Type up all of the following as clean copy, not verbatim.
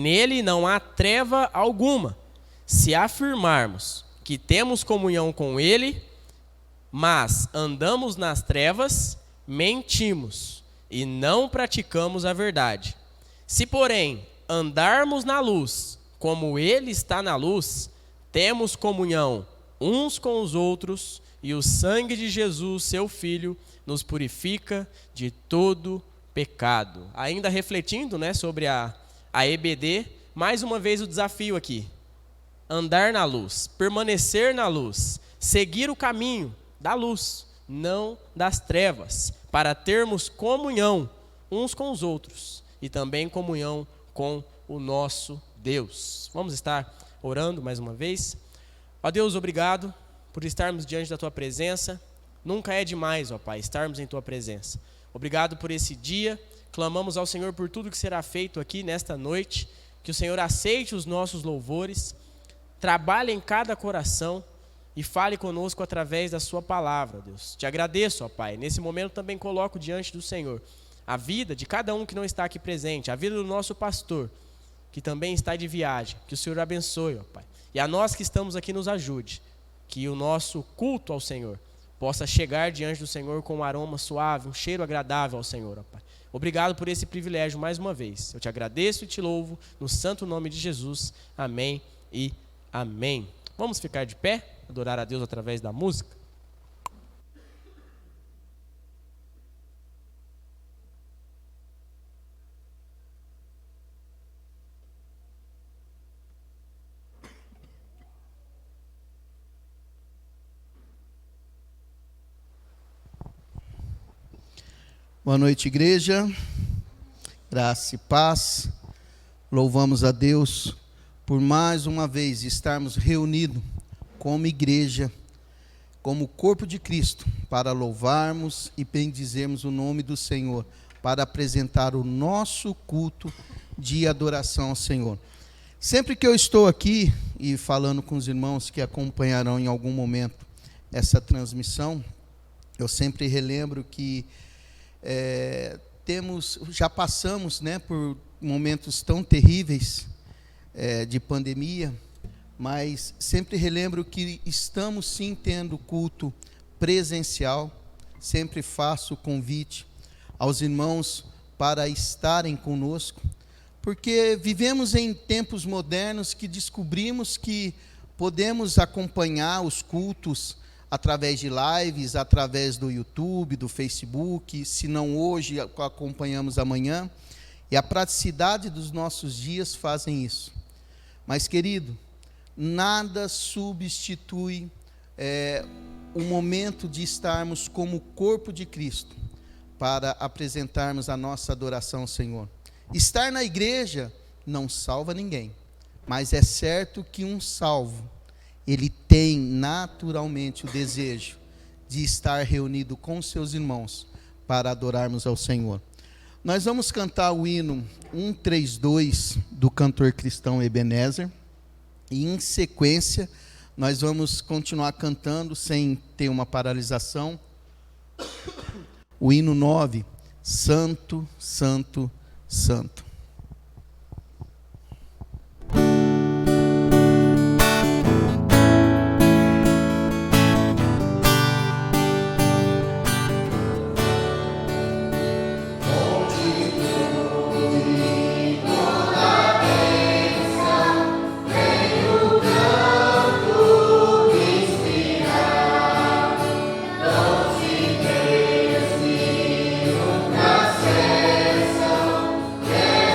Nele não há treva alguma. Se afirmarmos que temos comunhão com ele, mas andamos nas trevas, mentimos e não praticamos a verdade. Se, porém, andarmos na luz, como ele está na luz, temos comunhão uns com os outros, e o sangue de Jesus, seu Filho, nos purifica de todo pecado. Ainda refletindo, sobre a EBD, mais uma vez o desafio aqui. Andar na luz, permanecer na luz, seguir o caminho da luz, não das trevas, para termos comunhão uns com os outros e também comunhão com o nosso Deus. Vamos estar orando mais uma vez. Ó Deus, obrigado por estarmos diante da Tua presença. Nunca é demais, ó Pai, estarmos em Tua presença. Obrigado por esse dia. Clamamos ao Senhor por tudo que será feito aqui nesta noite. Que o Senhor aceite os nossos louvores, trabalhe em cada coração e fale conosco através da Sua palavra, Deus. Te agradeço, ó Pai. Nesse momento também coloco diante do Senhor a vida de cada um que não está aqui presente, a vida do nosso pastor, que também está de viagem. Que o Senhor abençoe, ó Pai. E a nós que estamos aqui nos ajude. Que o nosso culto ao Senhor possa chegar diante do Senhor com um aroma suave, um cheiro agradável ao Senhor, ó Pai. Obrigado por esse privilégio mais uma vez. Eu te agradeço e te louvo no santo nome de Jesus. Amém e amém. Vamos ficar de pé, adorar a Deus através da música? Boa noite, igreja. Graça e paz. Louvamos a Deus por mais uma vez estarmos reunidos como igreja, como corpo de Cristo, para louvarmos e bendizermos o nome do Senhor, para apresentar o nosso culto de adoração ao Senhor. Sempre que eu estou aqui e falando com os irmãos que acompanharão em algum momento essa transmissão, eu sempre relembro que já passamos por momentos tão terríveis de pandemia, mas sempre relembro que estamos sim tendo culto presencial. Sempre faço o convite aos irmãos para estarem conosco, porque vivemos em tempos modernos que descobrimos que podemos acompanhar os cultos através de lives, através do YouTube, do Facebook, se não hoje, acompanhamos amanhã, e a praticidade dos nossos dias fazem isso. Mas, querido, nada substitui o momento de estarmos como corpo de Cristo, para apresentarmos a nossa adoração ao Senhor. Estar na igreja não salva ninguém, mas é certo que um salvo, ele tem naturalmente o desejo de estar reunido com seus irmãos para adorarmos ao Senhor. Nós vamos cantar o hino 132 do cantor cristão Ebenezer, e em sequência nós vamos continuar cantando sem ter uma paralisação. O hino 9, Santo, Santo, Santo. Yeah.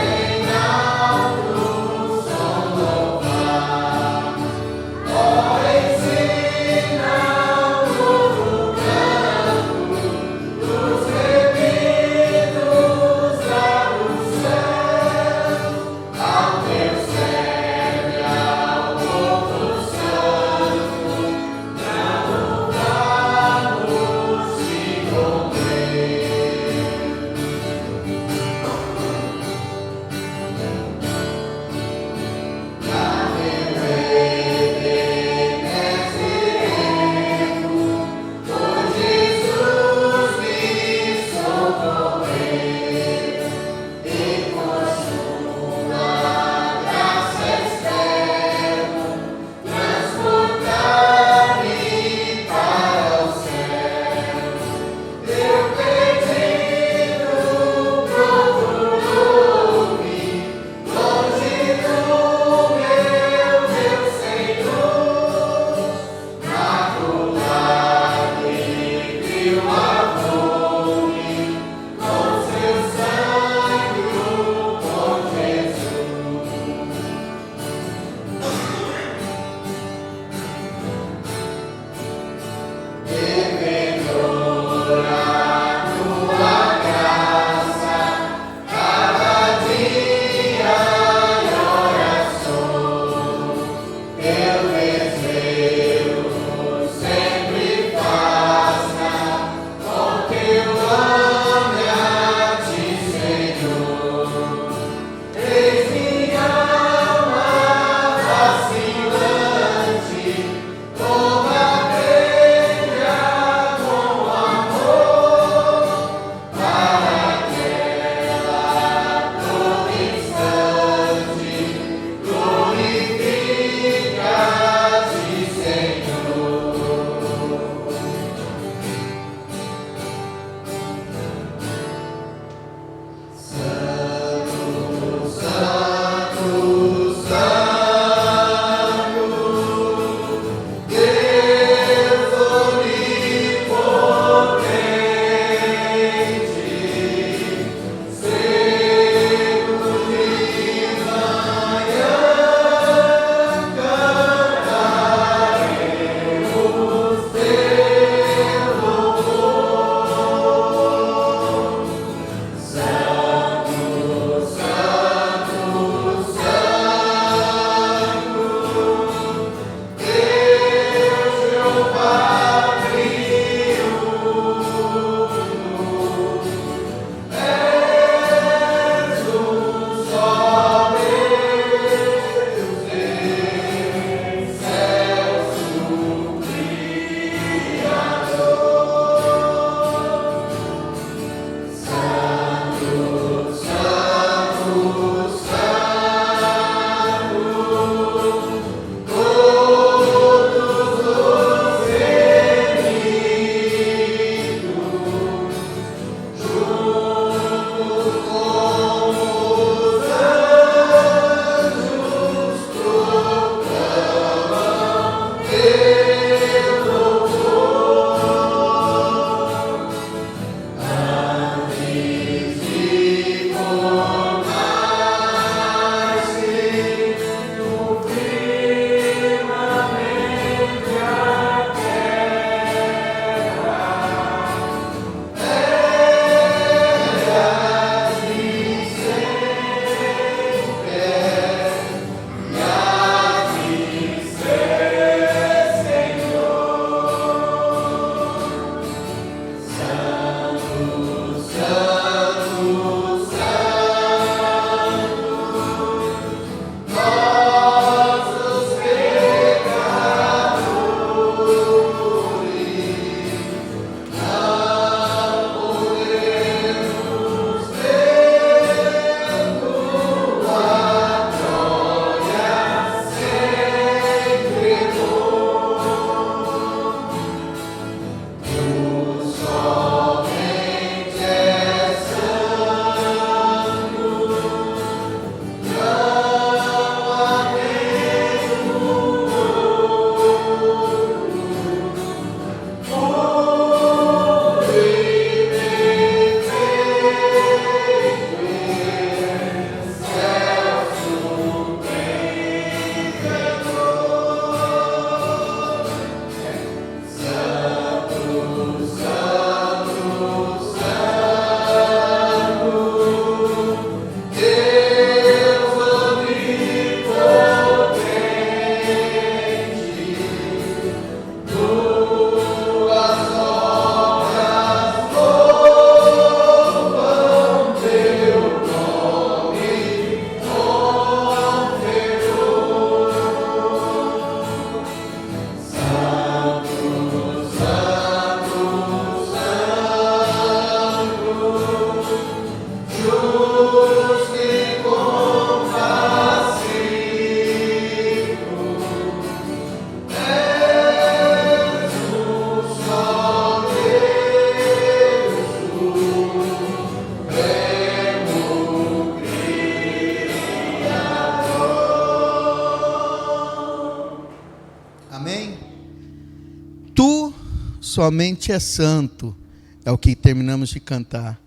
somente é santo, é o que terminamos de cantar.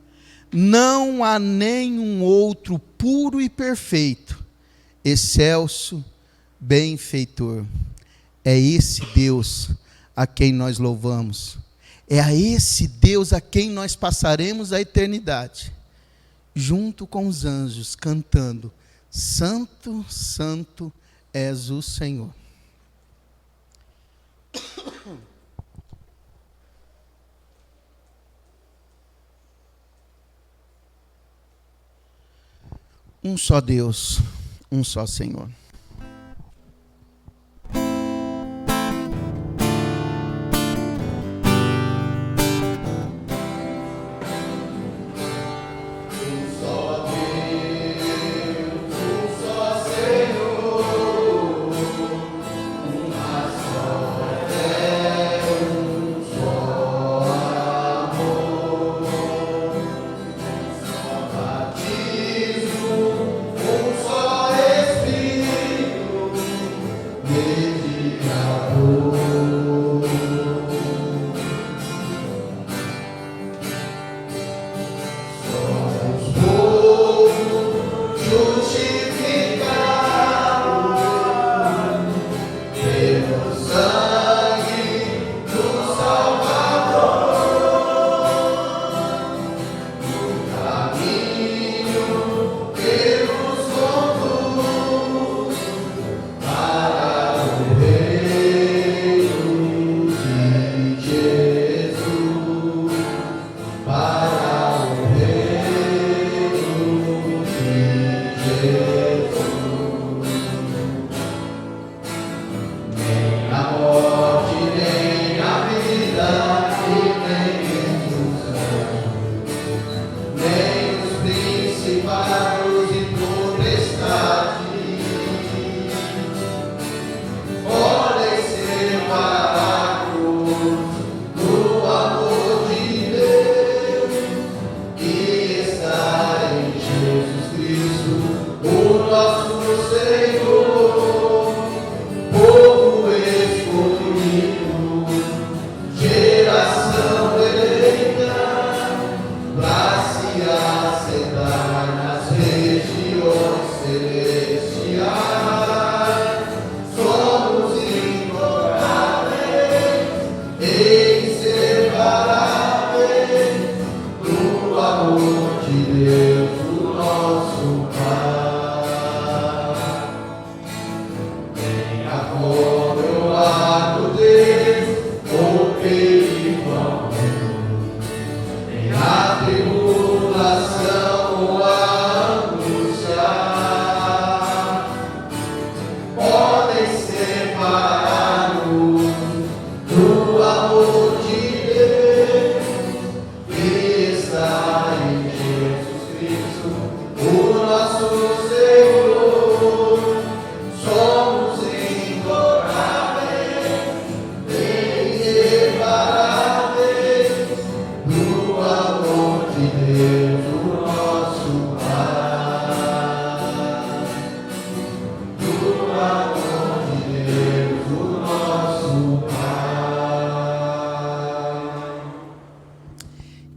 Não há nenhum outro puro e perfeito, excelso, benfeitor. É esse Deus a quem nós louvamos. É a esse Deus a quem nós passaremos a eternidade, junto com os anjos, cantando: Santo, Santo és o Senhor. Um só Deus, um só Senhor.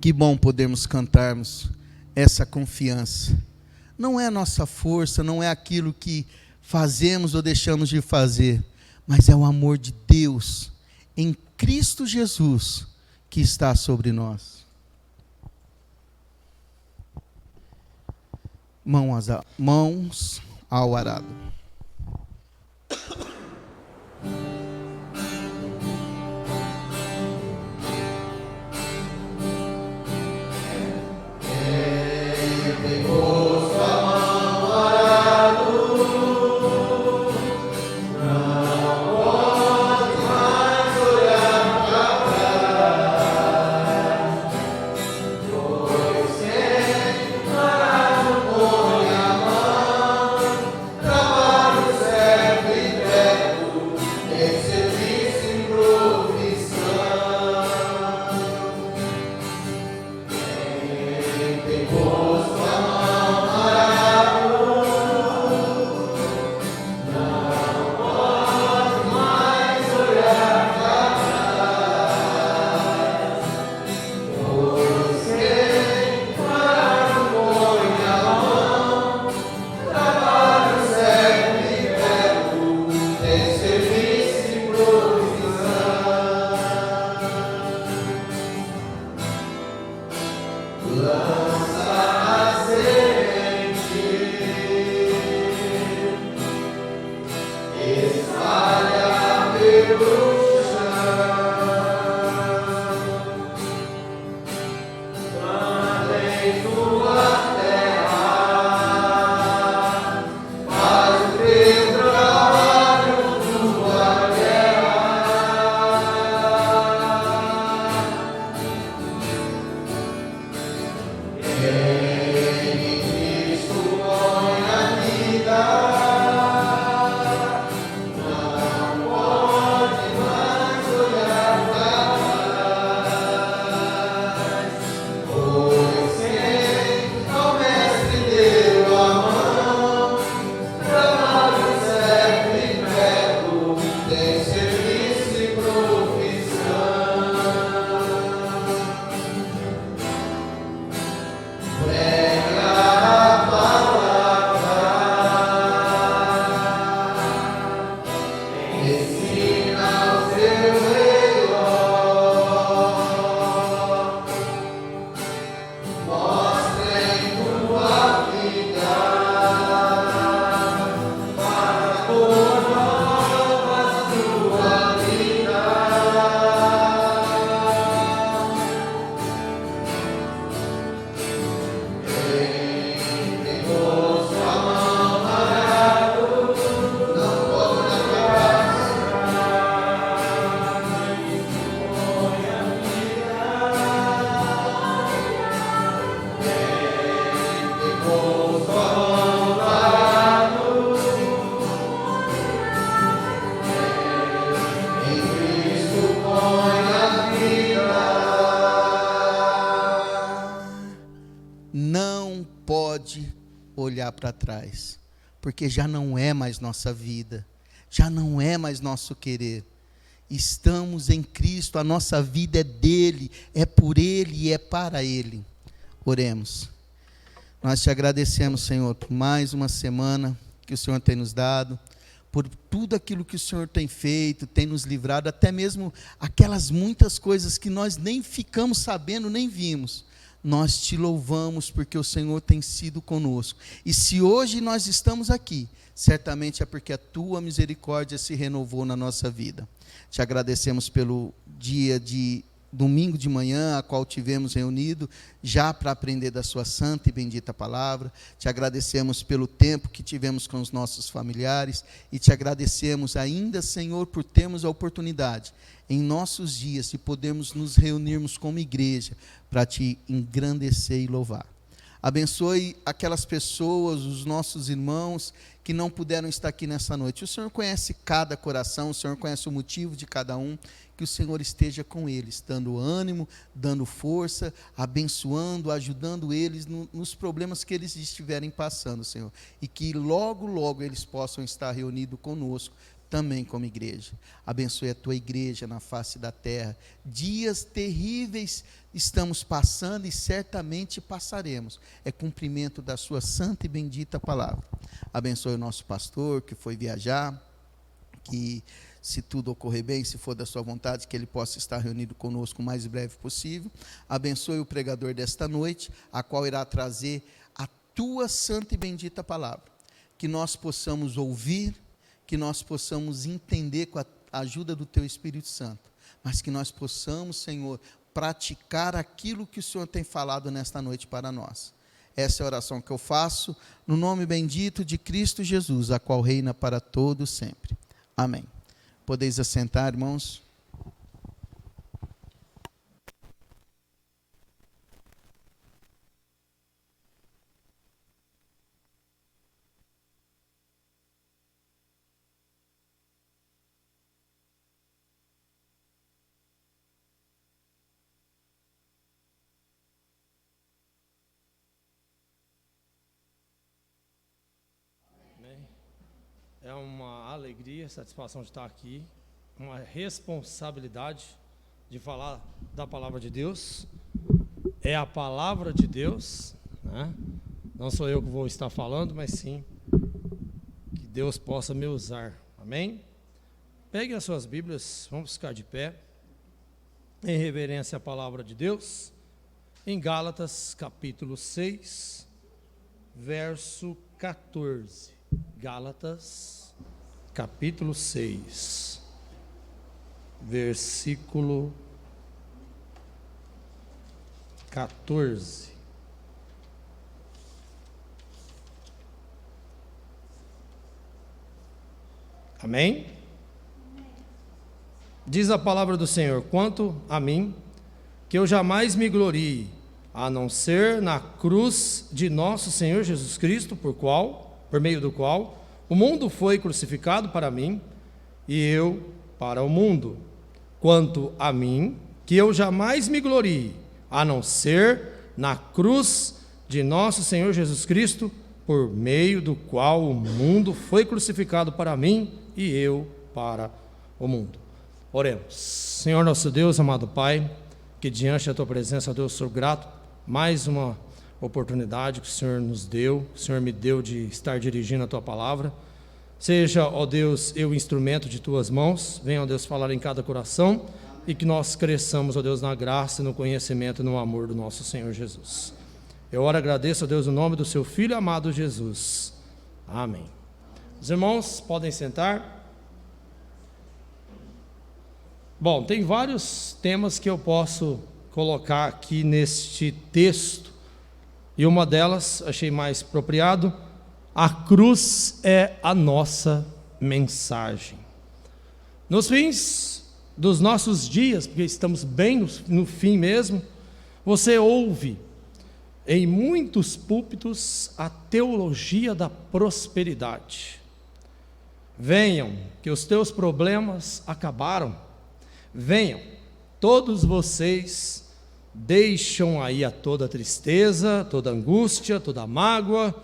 Que bom podermos cantarmos essa confiança. Não é a nossa força, não é aquilo que fazemos ou deixamos de fazer, mas é o amor de Deus em Cristo Jesus que está sobre nós. Mãos ao arado. Posto a mão Não pode olhar para trás, porque já não é mais nossa vida, já não é mais nosso querer. Estamos em Cristo, a nossa vida é dele, é por ele e é para ele. Oremos. Nós te agradecemos, Senhor, por mais uma semana que o Senhor tem nos dado, por tudo aquilo que o Senhor tem feito, tem nos livrado, até mesmo aquelas muitas coisas que nós nem ficamos sabendo, nem vimos. Nós te louvamos porque o Senhor tem sido conosco. E se hoje nós estamos aqui, certamente é porque a tua misericórdia se renovou na nossa vida. Te agradecemos pelo dia de domingo de manhã, a qual tivemos reunido, já para aprender da sua santa e bendita palavra. Te agradecemos pelo tempo que tivemos com os nossos familiares, e te agradecemos ainda, Senhor, por termos a oportunidade, em nossos dias, de podermos nos reunirmos como igreja, para te engrandecer e louvar. Abençoe aquelas pessoas, os nossos irmãos, que não puderam estar aqui nessa noite. O Senhor conhece cada coração, o Senhor conhece o motivo de cada um. Que o Senhor esteja com eles, dando ânimo, dando força, abençoando, ajudando eles nos problemas que eles estiverem passando, Senhor. E que logo, logo eles possam estar reunidos conosco, também como igreja. Abençoe a tua igreja na face da terra. Dias terríveis estamos passando e certamente passaremos. É cumprimento da sua santa e bendita palavra. Abençoe o nosso pastor que foi viajar, que, se tudo ocorrer bem, se for da sua vontade, que ele possa estar reunido conosco o mais breve possível. Abençoe o pregador desta noite, a qual irá trazer a tua santa e bendita palavra. Que nós possamos ouvir, que nós possamos entender com a ajuda do teu Espírito Santo, mas que nós possamos, Senhor, praticar aquilo que o Senhor tem falado nesta noite para nós. Essa é a oração que eu faço, no nome bendito de Cristo Jesus, a qual reina para todos sempre. Amém. Podeis assentar, irmãos. É uma alegria, satisfação de estar aqui, uma responsabilidade de falar da palavra de Deus. É a palavra de Deus, né? Não sou eu que vou estar falando, mas sim que Deus possa me usar. Amém? Peguem as suas Bíblias, vamos ficar de pé, em reverência à palavra de Deus, em Gálatas capítulo 6, verso 14. Gálatas, capítulo 6, versículo 14. Amém? Diz a palavra do Senhor: quanto a mim, que eu jamais me glorie, a não ser na cruz de nosso Senhor Jesus Cristo, por meio do qual o mundo foi crucificado para mim e eu para o mundo. Quanto a mim, que eu jamais me glorie, a não ser na cruz de nosso Senhor Jesus Cristo, por meio do qual o mundo foi crucificado para mim e eu para o mundo. Oremos. Senhor nosso Deus, amado Pai, que diante da tua presença, Deus, sou grato, mais uma oportunidade que o Senhor nos deu, o Senhor me deu de estar dirigindo a tua palavra. Seja, ó Deus, eu instrumento de tuas mãos, venha, ó Deus, falar em cada coração, e que nós cresçamos, ó Deus, na graça, no conhecimento e no amor do nosso Senhor Jesus. Eu oro e agradeço, ó Deus, no nome do seu Filho amado Jesus. Amém. Os irmãos podem sentar. Bom, tem vários temas que eu posso colocar aqui neste texto, e uma delas, achei mais apropriado: a cruz é a nossa mensagem. Nos fins dos nossos dias, porque estamos bem no fim mesmo, você ouve em muitos púlpitos a teologia da prosperidade. Venham, que os teus problemas acabaram. Venham, todos vocês deixam aí a toda tristeza, toda angústia, toda mágoa,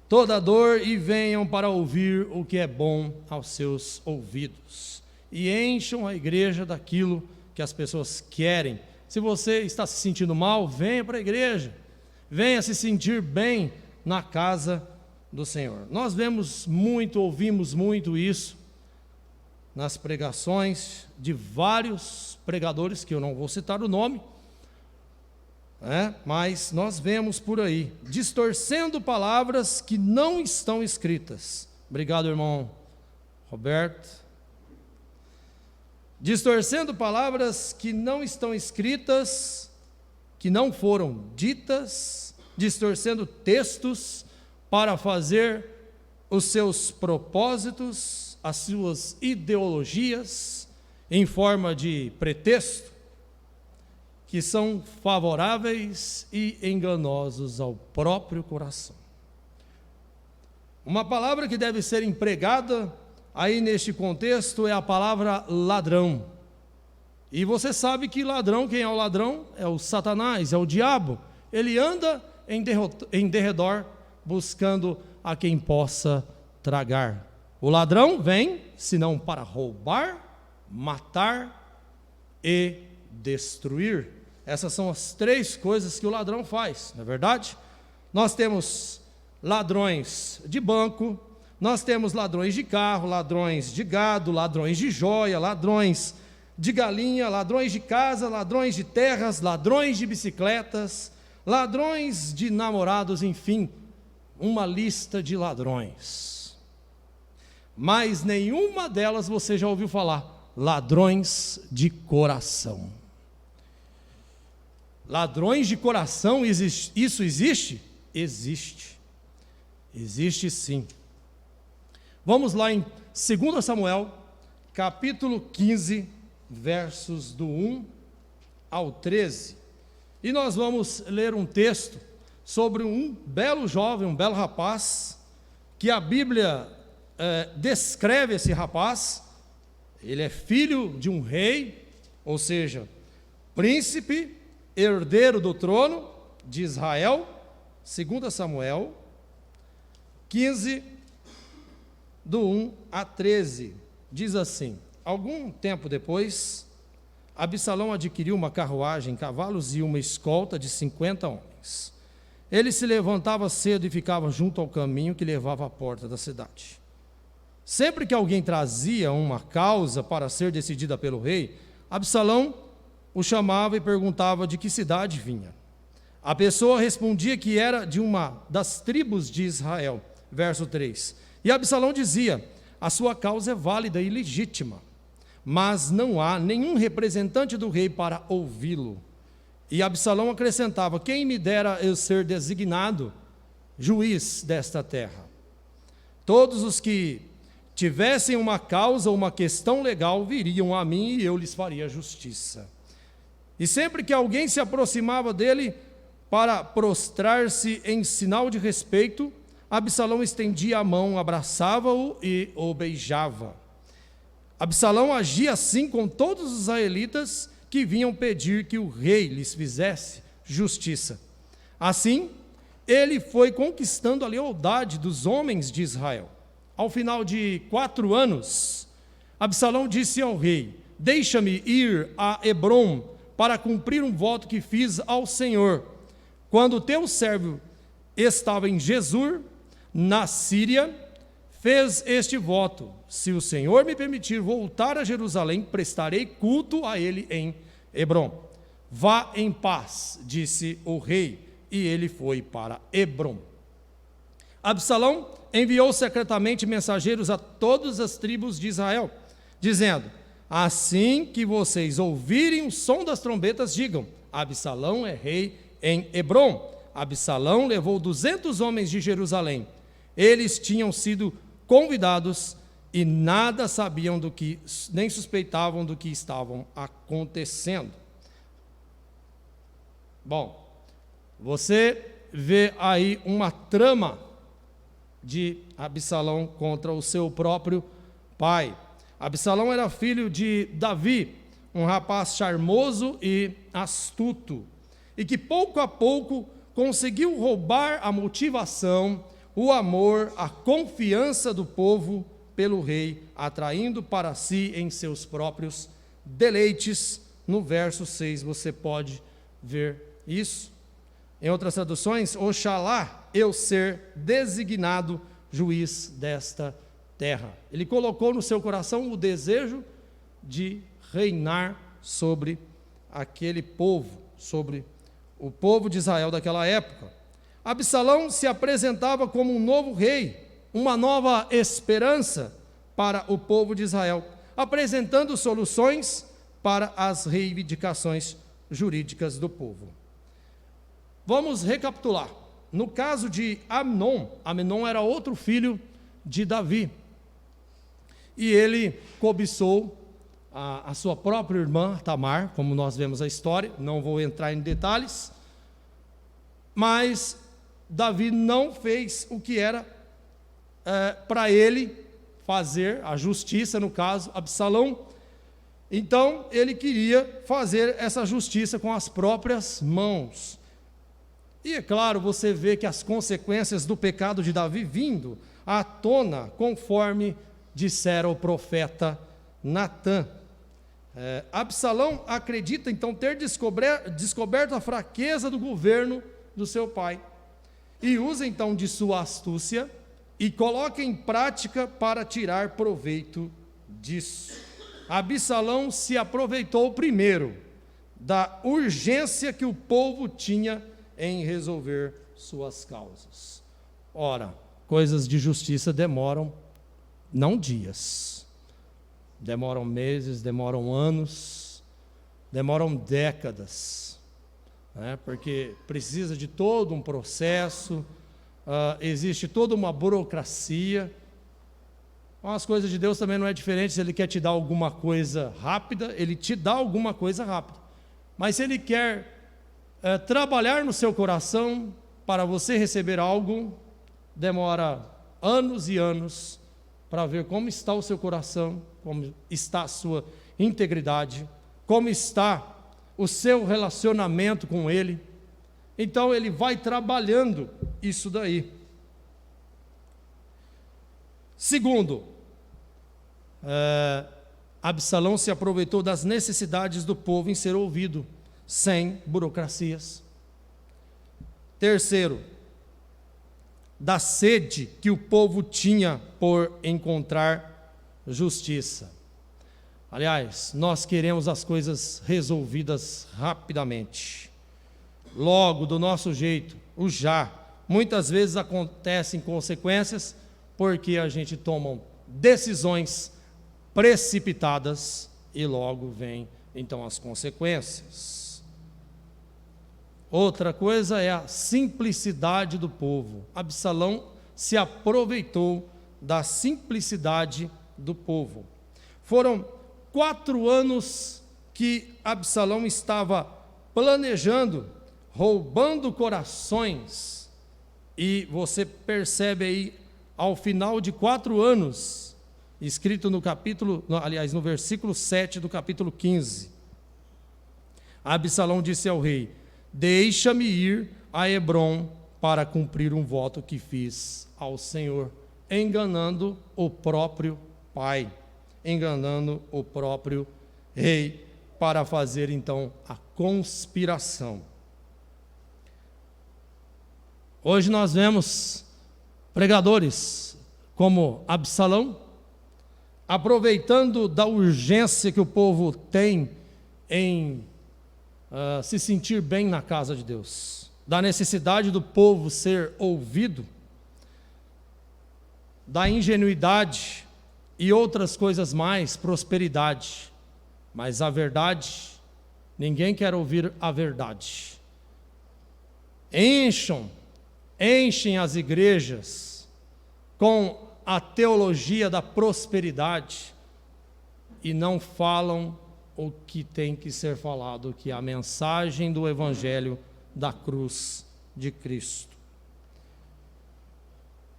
toda dor, e venham para ouvir o que é bom aos seus ouvidos. E encham a igreja daquilo que as pessoas querem. Se você está se sentindo mal, venha para a igreja. Venha se sentir bem na casa do Senhor. Nós vemos muito, ouvimos muito isso nas pregações de vários pregadores, que eu não vou citar o nome, mas nós vemos por aí, distorcendo palavras que não estão escritas. Obrigado, irmão Roberto. Distorcendo palavras que não estão escritas, que não foram ditas, distorcendo textos para fazer os seus propósitos, as suas ideologias, em forma de pretexto, que são favoráveis e enganosos ao próprio coração. Uma palavra que deve ser empregada aí neste contexto é a palavra ladrão. E você sabe que ladrão, quem é o ladrão? É o Satanás, é o diabo. Ele anda em derredor buscando a quem possa tragar. O ladrão vem, senão para roubar, matar e destruir. Essas são as três coisas que o ladrão faz, não é verdade? Nós temos ladrões de banco, nós temos ladrões de carro, ladrões de gado, ladrões de joia, ladrões de galinha, ladrões de casa, ladrões de terras, ladrões de bicicletas, ladrões de namorados, enfim, uma lista de ladrões. Mas nenhuma delas você já ouviu falar, ladrões de coração. Ladrões de coração, isso existe? Existe. Existe sim. Vamos lá em 2 Samuel, capítulo 15, versos do 1 ao 13. E nós vamos ler um texto sobre um belo jovem, um belo rapaz, que a Bíblia descreve esse rapaz. Ele é filho de um rei, ou seja, príncipe, herdeiro do trono de Israel. 2 Samuel 15, do 1 a 13, diz assim: algum tempo depois, Absalão adquiriu uma carruagem, cavalos e uma escolta de 50 homens. Ele se levantava cedo e ficava junto ao caminho que levava à porta da cidade. Sempre que alguém trazia uma causa para ser decidida pelo rei, Absalão o chamava e perguntava de que cidade vinha. A pessoa respondia que era de uma das tribos de Israel. Verso 3. E Absalão dizia: a sua causa é válida e legítima, mas não há nenhum representante do rei para ouvi-lo. E Absalão acrescentava: quem me dera eu ser designado juiz desta terra? Todos os que tivessem uma causa ou uma questão legal viriam a mim e eu lhes faria justiça. E sempre que alguém se aproximava dele para prostrar-se em sinal de respeito, Absalão estendia a mão, abraçava-o e o beijava. Absalão agia assim com todos os israelitas que vinham pedir que o rei lhes fizesse justiça. Assim, ele foi conquistando a lealdade dos homens de Israel. Ao final de 4 anos, Absalão disse ao rei: deixa-me ir a Hebrom para cumprir um voto que fiz ao Senhor. Quando teu servo estava em Gesur, na Síria, fez este voto: se o Senhor me permitir voltar a Jerusalém, prestarei culto a ele em Hebrom. Vá em paz, disse o rei, e ele foi para Hebrom. Absalão enviou secretamente mensageiros a todas as tribos de Israel, dizendo: assim que vocês ouvirem o som das trombetas, digam: Absalão é rei em Hebrom. Absalão levou 200 homens de Jerusalém. Eles tinham sido convidados e nada sabiam do que, nem suspeitavam do que estavam acontecendo. Bom, Você vê aí uma trama de Absalão contra o seu próprio pai. Absalão era filho de Davi, um rapaz charmoso e astuto, e que pouco a pouco conseguiu roubar a motivação, o amor, a confiança do povo pelo rei, atraindo para si em seus próprios deleites. No verso 6 você pode ver isso. Em outras traduções, oxalá eu ser designado juiz desta terra. Ele colocou no seu coração o desejo de reinar sobre aquele povo, sobre o povo de Israel daquela época. Absalão se apresentava como um novo rei, uma nova esperança para o povo de Israel, apresentando soluções para as reivindicações jurídicas do povo. Vamos recapitular. No caso de Amnon era outro filho de Davi, e ele cobiçou a sua própria irmã Tamar, como nós vemos a história, não vou entrar em detalhes, mas Davi não fez o que era para ele fazer, a justiça no caso, Absalão. Então ele queria fazer essa justiça com as próprias mãos. E é claro, você vê que as consequências do pecado de Davi vindo à tona, conforme dissera o profeta Natã. Absalão acredita então ter descoberto a fraqueza do governo do seu pai, e usa então de sua astúcia e coloca em prática para tirar proveito disso. Absalão se aproveitou primeiro da urgência que o povo tinha em resolver suas causas. Ora, coisas de justiça demoram não dias, demoram meses, demoram anos, demoram décadas, né? Porque precisa de todo um processo, existe toda uma burocracia. As coisas de Deus também não é diferente. Se Ele quer te dar alguma coisa rápida, Ele te dá alguma coisa rápida, mas se Ele quer trabalhar no seu coração para você receber algo, demora anos e anos para ver como está o seu coração, como está a sua integridade, como está o seu relacionamento com Ele. Então Ele vai trabalhando isso daí. Segundo, Absalão se aproveitou das necessidades do povo em ser ouvido, sem burocracias. Terceiro, da sede que o povo tinha por encontrar justiça. Aliás, nós queremos as coisas resolvidas rapidamente, logo, do nosso jeito, o já. Muitas vezes acontecem consequências porque a gente toma decisões precipitadas e logo vem então as consequências. Outra coisa é a simplicidade do povo. Absalão se aproveitou da simplicidade do povo. Foram 4 anos que Absalão estava planejando, roubando corações, e você percebe aí, ao final de 4 anos, escrito no versículo 7 do capítulo 15, Absalão disse ao rei: deixa-me ir a Hebrom para cumprir um voto que fiz ao Senhor, enganando o próprio pai, enganando o próprio rei, para fazer então a conspiração. Hoje nós vemos pregadores como Absalão, aproveitando da urgência que o povo tem em se sentir bem na casa de Deus, da necessidade do povo ser ouvido, da ingenuidade e outras coisas mais, prosperidade. Mas a verdade, ninguém quer ouvir a verdade. Enchem as igrejas com a teologia da prosperidade e não falam o que tem que ser falado, que é a mensagem do Evangelho da cruz de Cristo.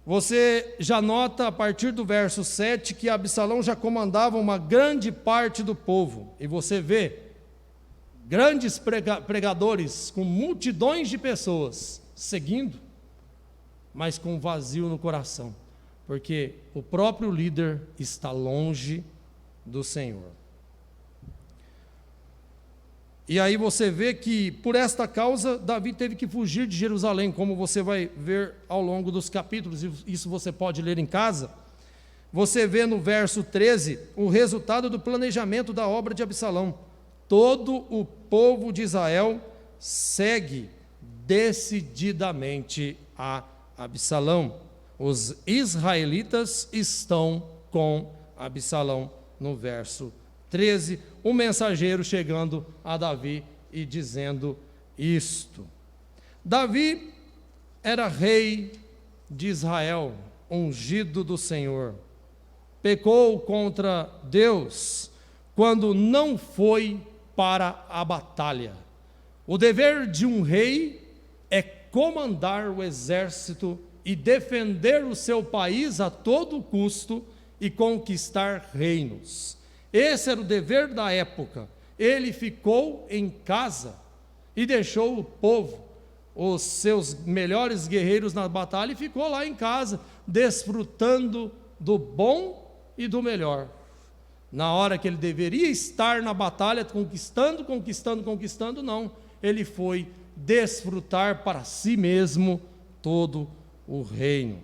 Você já nota a partir do verso 7 que Absalão já comandava uma grande parte do povo, e você vê grandes pregadores com multidões de pessoas seguindo, mas com vazio no coração, porque o próprio líder está longe do Senhor. E aí você vê que por esta causa Davi teve que fugir de Jerusalém, como você vai ver ao longo dos capítulos, e isso você pode ler em casa. Você vê no verso 13 o resultado do planejamento da obra de Absalão. Todo o povo de Israel segue decididamente a Absalão. Os israelitas estão com Absalão no verso 13, o mensageiro chegando a Davi e dizendo isto. Davi era rei de Israel, ungido do Senhor. Pecou contra Deus quando não foi para a batalha. O dever de um rei é comandar o exército e defender o seu país a todo custo e conquistar reinos. Esse era o dever da época. Ele ficou em casa e deixou o povo, os seus melhores guerreiros na batalha, e ficou lá em casa, desfrutando do bom e do melhor. Na hora que ele deveria estar na batalha, conquistando, não. Ele foi desfrutar para si mesmo todo o reino.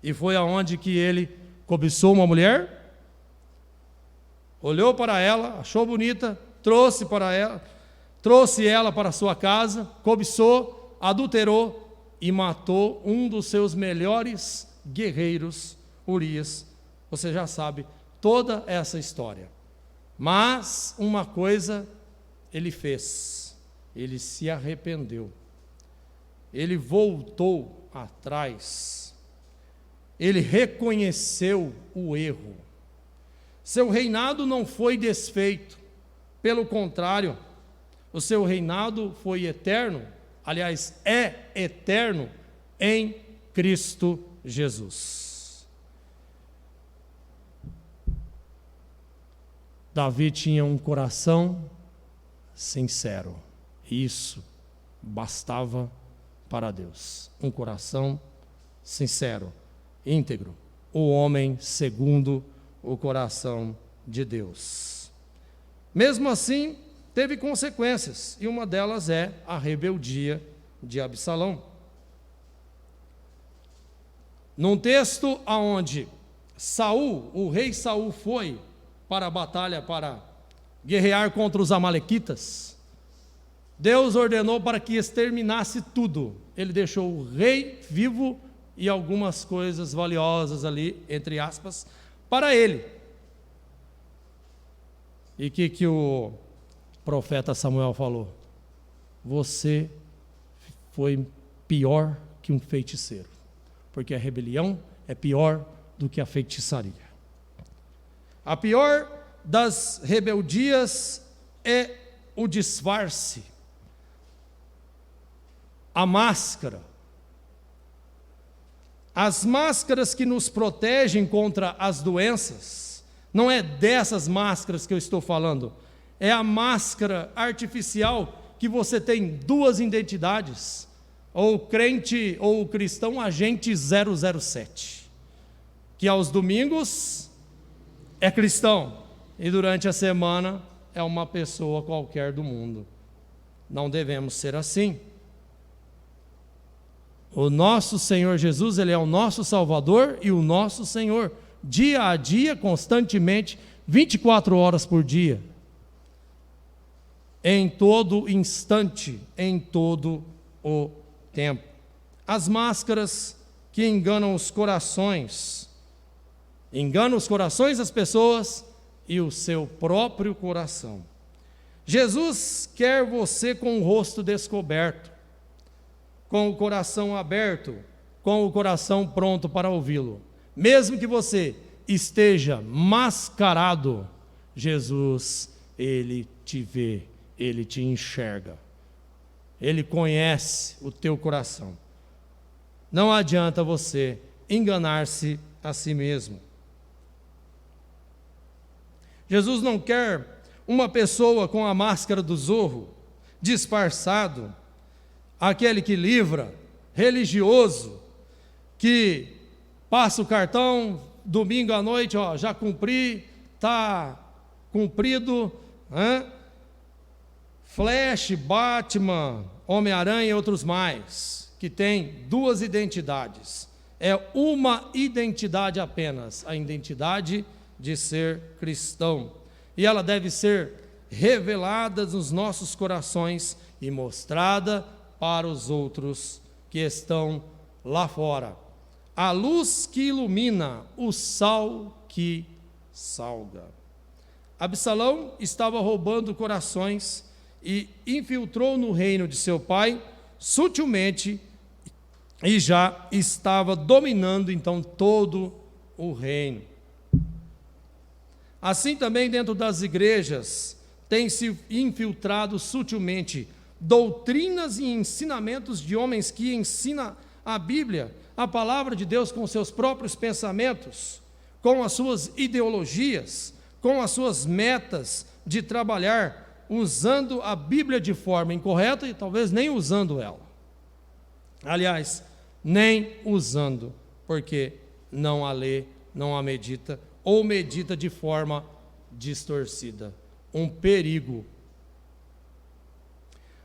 E foi aonde que ele cobiçou uma mulher, olhou para ela, achou bonita, trouxe ela para sua casa, cobiçou, adulterou e matou um dos seus melhores guerreiros, Urias. Você já sabe toda essa história. Mas uma coisa ele fez, ele se arrependeu, ele voltou atrás, ele reconheceu o erro. Seu reinado não foi desfeito, pelo contrário, o seu reinado foi eterno, aliás, é eterno em Cristo Jesus. Davi tinha um coração sincero, isso bastava para Deus, um coração sincero, íntegro, o homem segundo o coração de Deus. Mesmo assim, teve consequências, e uma delas é a rebeldia de Absalão. Num texto onde Saul, o rei Saul, foi para a batalha para guerrear contra os amalequitas, Deus ordenou para que exterminasse tudo. Ele deixou o rei vivo e algumas coisas valiosas ali, entre aspas, para ele. E o que o profeta Samuel falou? Você foi pior que um feiticeiro, porque a rebelião é pior do que a feitiçaria. A pior das rebeldias é o disfarce, a máscara. As máscaras que nos protegem contra as doenças, não é dessas máscaras que eu estou falando, é a máscara artificial que você tem duas identidades, ou crente ou cristão agente 007, que aos domingos é cristão e durante a semana é uma pessoa qualquer do mundo. Não devemos ser assim. O nosso Senhor Jesus, Ele é o nosso Salvador e o nosso Senhor, dia a dia, constantemente, 24 horas por dia, em todo instante, em todo o tempo. As máscaras que enganam os corações das pessoas e o seu próprio coração. Jesus quer você com o rosto descoberto, com o coração aberto, com o coração pronto para ouvi-lo. Mesmo que você esteja mascarado, Jesus, Ele te vê, Ele te enxerga. Ele conhece o teu coração. Não adianta você enganar-se a si mesmo. Jesus não quer uma pessoa com a máscara do Zorro, disfarçado, aquele que livra, religioso, que passa o cartão, domingo à noite, ó, já cumpri, está cumprido, Flash, Batman, Homem-Aranha e outros mais, que tem duas identidades. É uma identidade apenas, a identidade de ser cristão. E ela deve ser revelada nos nossos corações e mostrada para os outros que estão lá fora. A luz que ilumina, o sal que salga. Absalão estava roubando corações e infiltrou no reino de seu pai sutilmente e já estava dominando então todo o reino. Assim também dentro das igrejas tem se infiltrado sutilmente doutrinas e ensinamentos de homens que ensinam a Bíblia, a palavra de Deus com seus próprios pensamentos, com as suas ideologias, com as suas metas de trabalhar, usando a Bíblia de forma incorreta e talvez nem usando ela. Aliás, nem usando, porque não a lê, não a medita, ou medita de forma distorcida. Um perigo.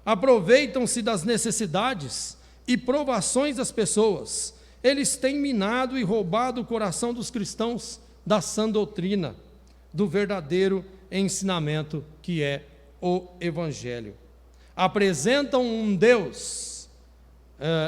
Aproveitam-se das necessidades e provações das pessoas. Eles têm minado e roubado o coração dos cristãos da sã doutrina, do verdadeiro ensinamento que é o Evangelho. Apresentam um Deus,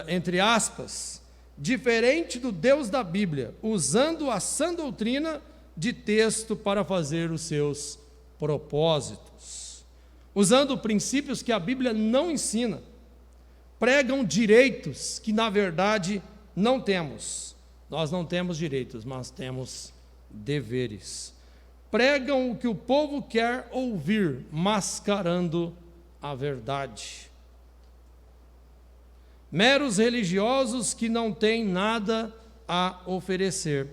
entre aspas, diferente do Deus da Bíblia, usando a sã doutrina de texto para fazer os seus propósitos, usando princípios que a Bíblia não ensina, pregam direitos que na verdade não temos. Nós não temos direitos, mas temos deveres. Pregam o que o povo quer ouvir, mascarando a verdade. Meros religiosos que não têm nada a oferecer.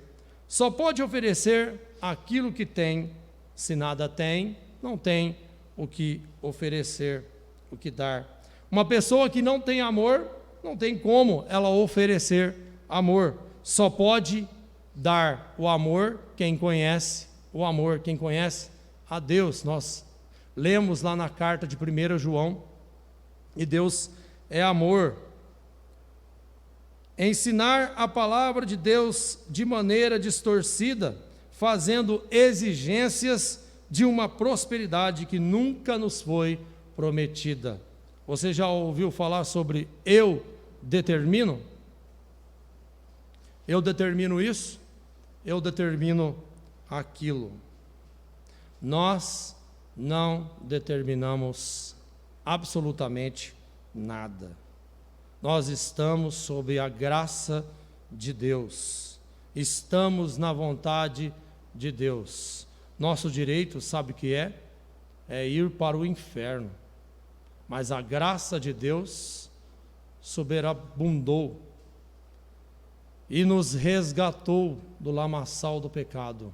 Só pode oferecer aquilo que tem. Se nada tem, não tem o que oferecer, o que dar. Uma pessoa que não tem amor, não tem como ela oferecer amor. Só pode dar o amor quem conhece o amor, quem conhece a Deus. Nós lemos lá na carta de 1 João, e Deus é amor. Ensinar a palavra de Deus de maneira distorcida, fazendo exigências de uma prosperidade que nunca nos foi prometida. Você já ouviu falar sobre eu determino? Eu determino isso, eu determino aquilo. Nós não determinamos absolutamente nada. Nós estamos sob a graça de Deus, estamos na vontade de Deus. Nosso direito, sabe o que é? É ir para o inferno, mas a graça de Deus superabundou e nos resgatou do lamaçal do pecado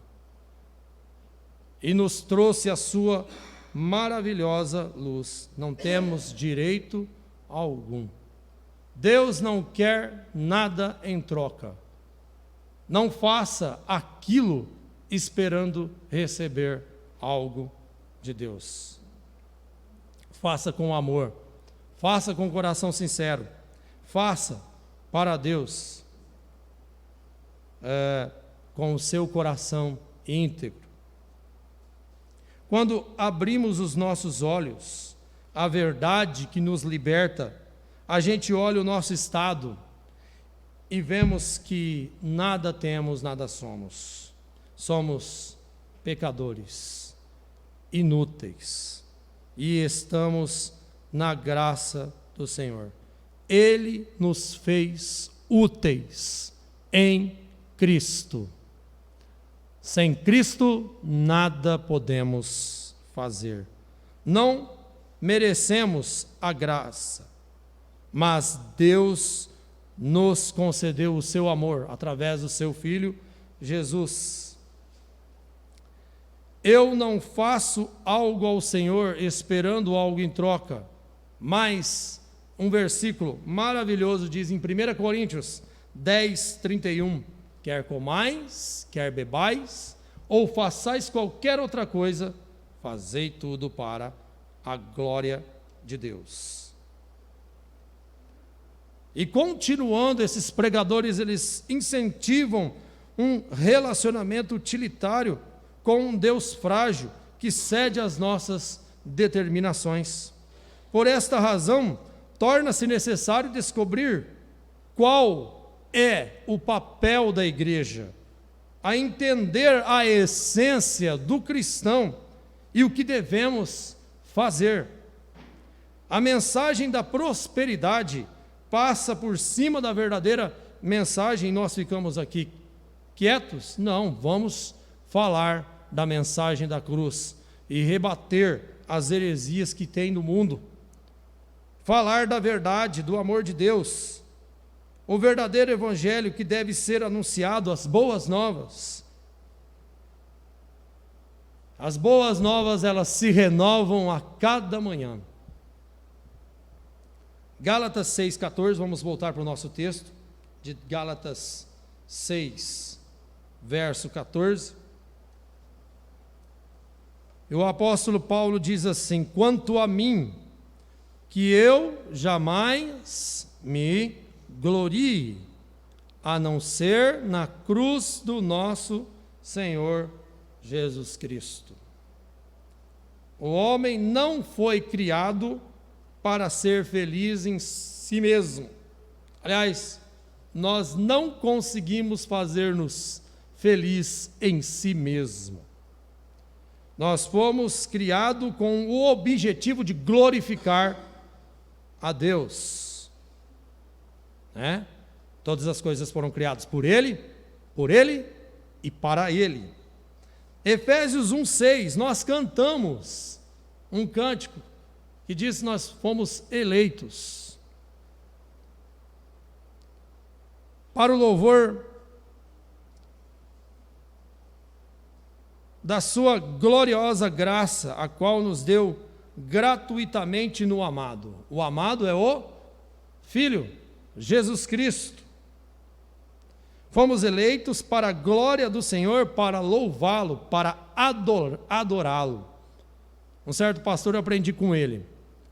e nos trouxe a sua maravilhosa luz. Não temos direito algum. Deus não quer nada em troca. Não faça aquilo esperando receber algo de Deus. Faça com amor, faça com coração sincero, faça para Deus, com o seu coração íntegro. Quando abrimos os nossos olhos à verdade que nos liberta, a gente olha o nosso estado e vemos que nada temos, nada somos. Somos pecadores, inúteis, e estamos na graça do Senhor. Ele nos fez úteis em Cristo. Sem Cristo, nada podemos fazer. Não merecemos a graça, mas Deus nos concedeu o seu amor através do seu Filho Jesus. Eu não faço algo ao Senhor esperando algo em troca, mas um versículo maravilhoso diz em 1 Coríntios 10, 31, quer comais, quer bebais, ou façais qualquer outra coisa, fazei tudo para a glória de Deus. E continuando, esses pregadores, eles incentivam um relacionamento utilitário com um Deus frágil, que cede às nossas determinações. Por esta razão, torna-se necessário descobrir qual é o papel da igreja, a entender a essência do cristão e o que devemos fazer. A mensagem da prosperidade passa por cima da verdadeira mensagem. Nós ficamos aqui quietos? Não, vamos falar da mensagem da cruz e rebater as heresias que tem no mundo. Falar da verdade, do amor de Deus, o verdadeiro evangelho que deve ser anunciado, as boas novas. As boas novas, elas se renovam a cada manhã. Gálatas 6,14, vamos voltar para o nosso texto, de Gálatas 6, verso 14. E o apóstolo Paulo diz assim: quanto a mim, que eu jamais me glorie, a não ser na cruz do nosso Senhor Jesus Cristo. O homem não foi criado para ser feliz em si mesmo. Aliás, nós não conseguimos fazer-nos felizes em si mesmo. Nós fomos criados com o objetivo de glorificar a Deus, né? Todas as coisas foram criadas por Ele e para Ele. Efésios 1,6, nós cantamos um cântico que diz que nós fomos eleitos para o louvor da sua gloriosa graça, a qual nos deu gratuitamente no amado. O amado é o Filho, Jesus Cristo. Fomos eleitos para a glória do Senhor, para louvá-lo, para adorá-lo. Um certo pastor, eu aprendi com ele: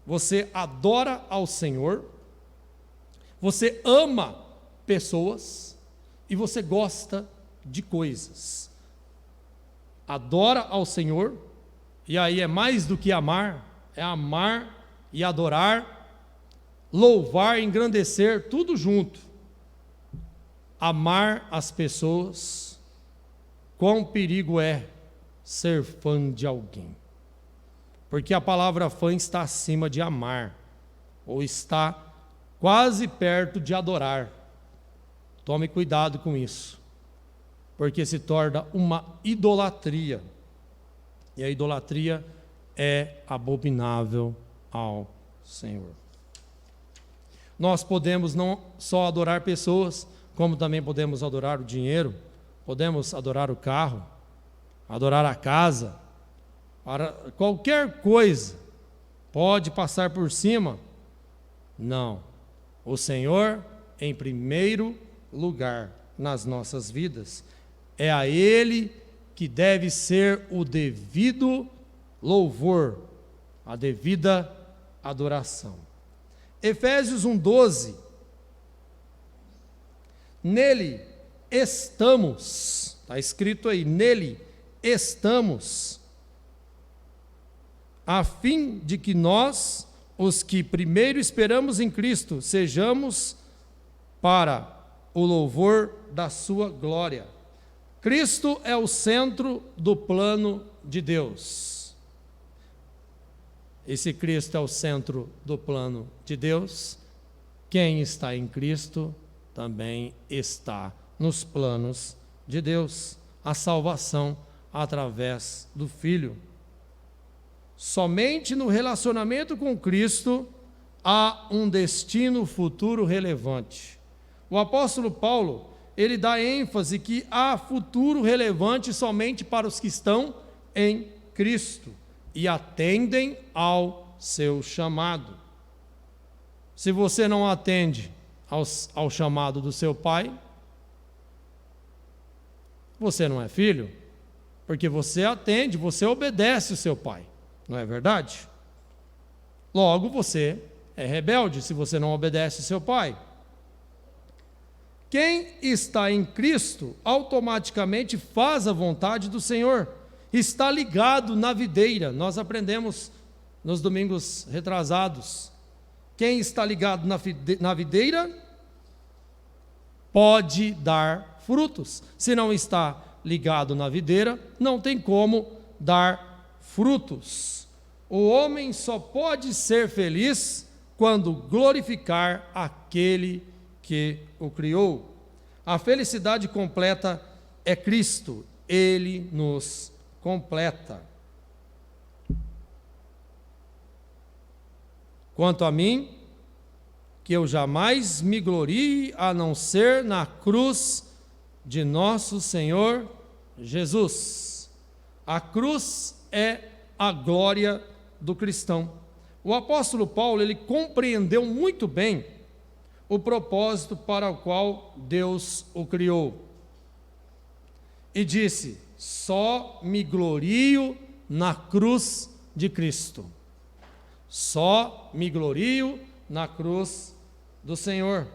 você adora ao Senhor, você ama pessoas e você gosta de coisas. Adora ao Senhor, e aí é mais do que amar, é amar e adorar, louvar, engrandecer, tudo junto. Amar as pessoas, quão perigo é ser fã de alguém. Porque a palavra fã está acima de amar, ou está quase perto de adorar. Tome cuidado com isso, porque se torna uma idolatria, e a idolatria é abominável ao Senhor. Nós podemos não só adorar pessoas, como também podemos adorar o dinheiro, podemos adorar o carro, adorar a casa, para qualquer coisa pode passar por cima. Não, o Senhor em primeiro lugar nas nossas vidas. É a Ele que deve ser o devido louvor, a devida adoração. Efésios 1,12. Nele estamos, está escrito aí, nele estamos, a fim de que nós, os que primeiro esperamos em Cristo, sejamos para o louvor da sua glória. Cristo é o centro do plano de Deus. E se Cristo é o centro do plano de Deus, quem está em Cristo também está nos planos de Deus. A salvação através do Filho. Somente no relacionamento com Cristo há um destino futuro relevante. O apóstolo Paulo, ele dá ênfase que há futuro relevante somente para os que estão em Cristo e atendem ao seu chamado. Se você não atende ao chamado do seu pai, você não é filho, porque você atende, você obedece o seu pai, não é verdade? Logo, você é rebelde se você não obedece o seu pai. Quem está em Cristo automaticamente faz a vontade do Senhor, está ligado na videira. Nós aprendemos nos domingos retrasados. Quem está ligado na videira pode dar frutos. Se não está ligado na videira, não tem como dar frutos. O homem só pode ser feliz quando glorificar aquele que o criou. A felicidade completa é Cristo, Ele nos completa. Quanto a mim, que eu jamais me glorie a não ser na cruz de nosso Senhor Jesus. A cruz é a glória do cristão. O apóstolo Paulo, ele compreendeu muito bem o propósito para o qual Deus o criou. E disse: só me glorio na cruz de Cristo. Só me glorio na cruz do Senhor.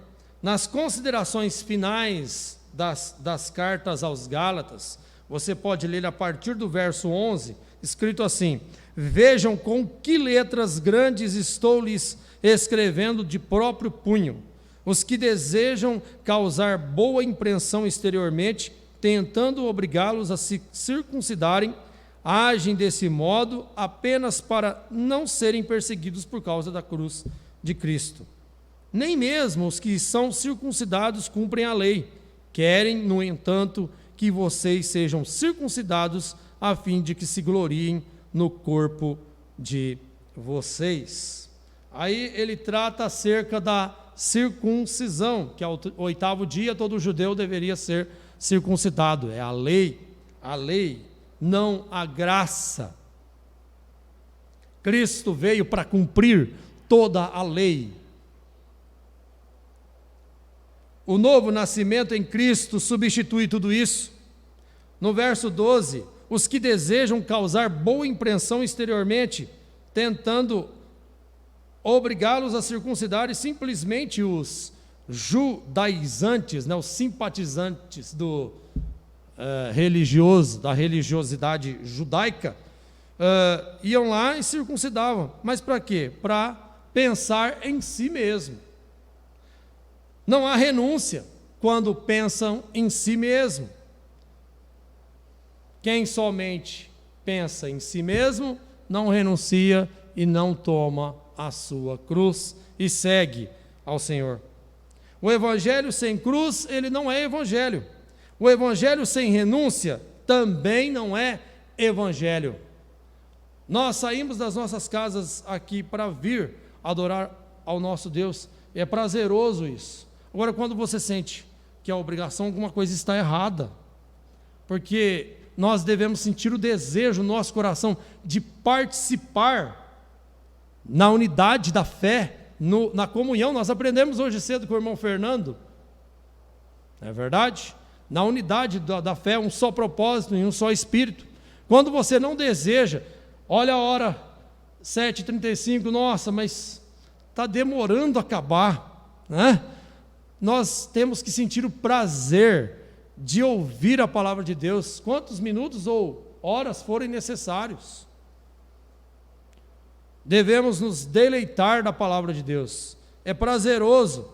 Nas considerações finais das cartas aos Gálatas, você pode ler a partir do verso 11, escrito assim: vejam com que letras grandes estou lhes escrevendo de próprio punho. Os que desejam causar boa impressão exteriormente, tentando obrigá-los a se circuncidarem, agem desse modo apenas para não serem perseguidos por causa da cruz de Cristo. Nem mesmo os que são circuncidados cumprem a lei. Querem, no entanto, que vocês sejam circuncidados a fim de que se gloriem no corpo de vocês. Aí ele trata acerca da circuncisão, que ao 8º dia todo judeu deveria ser circuncidado. É a lei, não a graça. Cristo veio para cumprir toda a lei. O novo nascimento em Cristo substitui tudo isso. No verso 12, os que desejam causar boa impressão exteriormente, tentando obrigá-los a circuncidar, e simplesmente os judaizantes, os simpatizantes do religioso, da religiosidade judaica, iam lá e circuncidavam. Mas para quê? Para pensar em si mesmo. Não há renúncia quando pensam em si mesmo. Quem somente pensa em si mesmo, não renuncia e não toma a sua cruz e segue ao Senhor. O evangelho sem cruz, ele não é evangelho. O evangelho sem renúncia também não é evangelho. Nós saímos das nossas casas aqui para vir adorar ao nosso Deus. É prazeroso isso. Agora, quando você sente que a obrigação, alguma coisa está errada, porque nós devemos sentir o desejo no nosso coração de participar na unidade da fé, na comunhão. Nós aprendemos hoje cedo com o irmão Fernando, não é verdade? Na unidade da fé, um só propósito e um só Espírito. Quando você não deseja, olha a hora, 7h35, nossa, mas está demorando a acabar, né? Nós temos que sentir o prazer de ouvir a palavra de Deus, quantos minutos ou horas forem necessários. Devemos nos deleitar da palavra de Deus. É prazeroso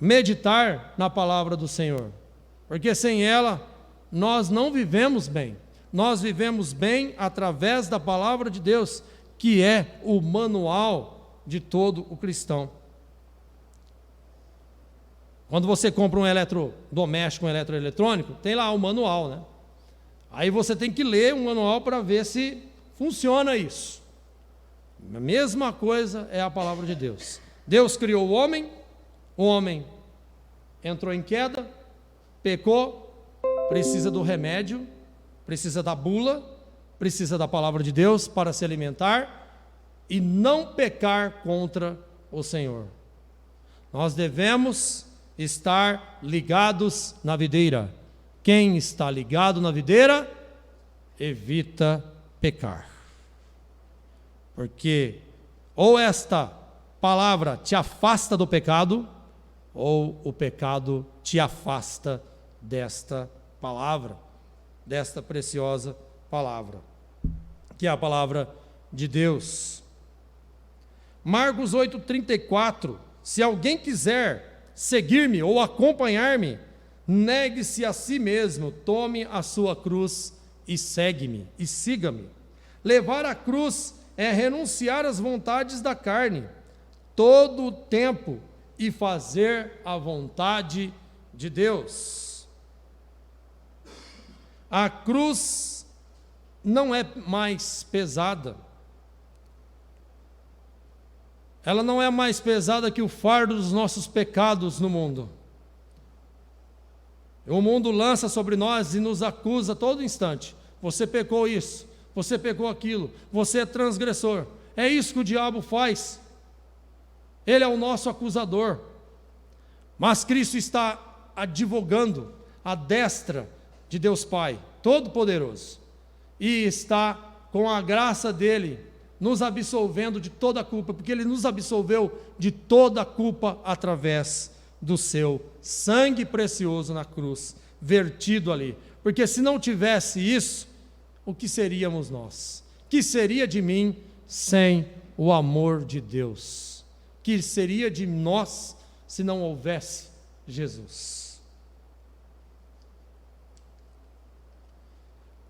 meditar na palavra do Senhor, porque sem ela nós não vivemos bem. Nós vivemos bem através da palavra de Deus, que é o manual de todo o cristão. Quando você compra um eletrodoméstico, um eletroeletrônico, tem lá o manual, né? Aí você tem que ler um manual para ver se funciona isso. A mesma coisa é a palavra de Deus. Deus criou o homem entrou em queda, pecou, precisa do remédio, precisa da bula, precisa da palavra de Deus para se alimentar e não pecar contra o Senhor. Nós devemos estar ligados na videira. Quem está ligado na videira, evita pecar. Porque ou esta palavra te afasta do pecado, ou o pecado te afasta desta palavra, desta preciosa palavra, que é a palavra de Deus. Marcos 8,34: se alguém quiser seguir-me ou acompanhar-me, negue-se a si mesmo, tome a sua cruz e segue-me, e siga-me. Levar a cruz é renunciar às vontades da carne, todo o tempo, e fazer a vontade de Deus. A cruz não é mais pesada. Ela não é mais pesada que o fardo dos nossos pecados no mundo. O mundo lança sobre nós e nos acusa a todo instante. Você pecou isso, você pecou aquilo, você é transgressor. É isso que o diabo faz. Ele é o nosso acusador. Mas Cristo está advogando à destra de Deus Pai Todo-Poderoso. E está, com a graça dele, nos absolvendo de toda a culpa, porque ele nos absolveu de toda a culpa através do seu sangue precioso na cruz, vertido ali. Porque se não tivesse isso, o que seríamos nós? Que seria de mim sem o amor de Deus? Que seria de nós se não houvesse Jesus?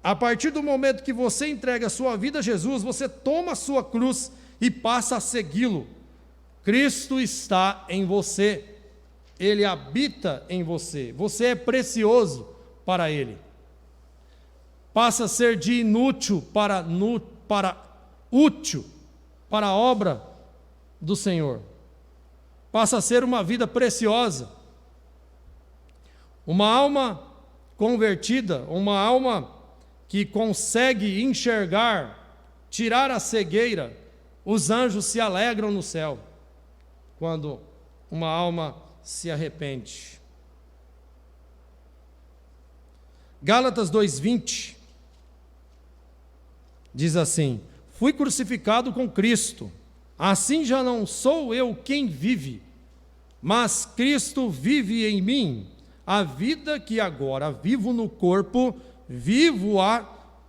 A partir do momento que você entrega a sua vida a Jesus, você toma a sua cruz e passa a segui-lo. Cristo está em você, Ele habita em você, você é precioso para Ele. Passa a ser de inútil para útil, para a obra do Senhor. Passa a ser uma vida preciosa. Uma alma convertida, uma alma que consegue enxergar, tirar a cegueira, os anjos se alegram no céu quando uma alma se arrepende. Gálatas 2:20 diz assim: fui crucificado com Cristo, assim já não sou eu quem vive, mas Cristo vive em mim. A vida que agora vivo no corpo, vivo-a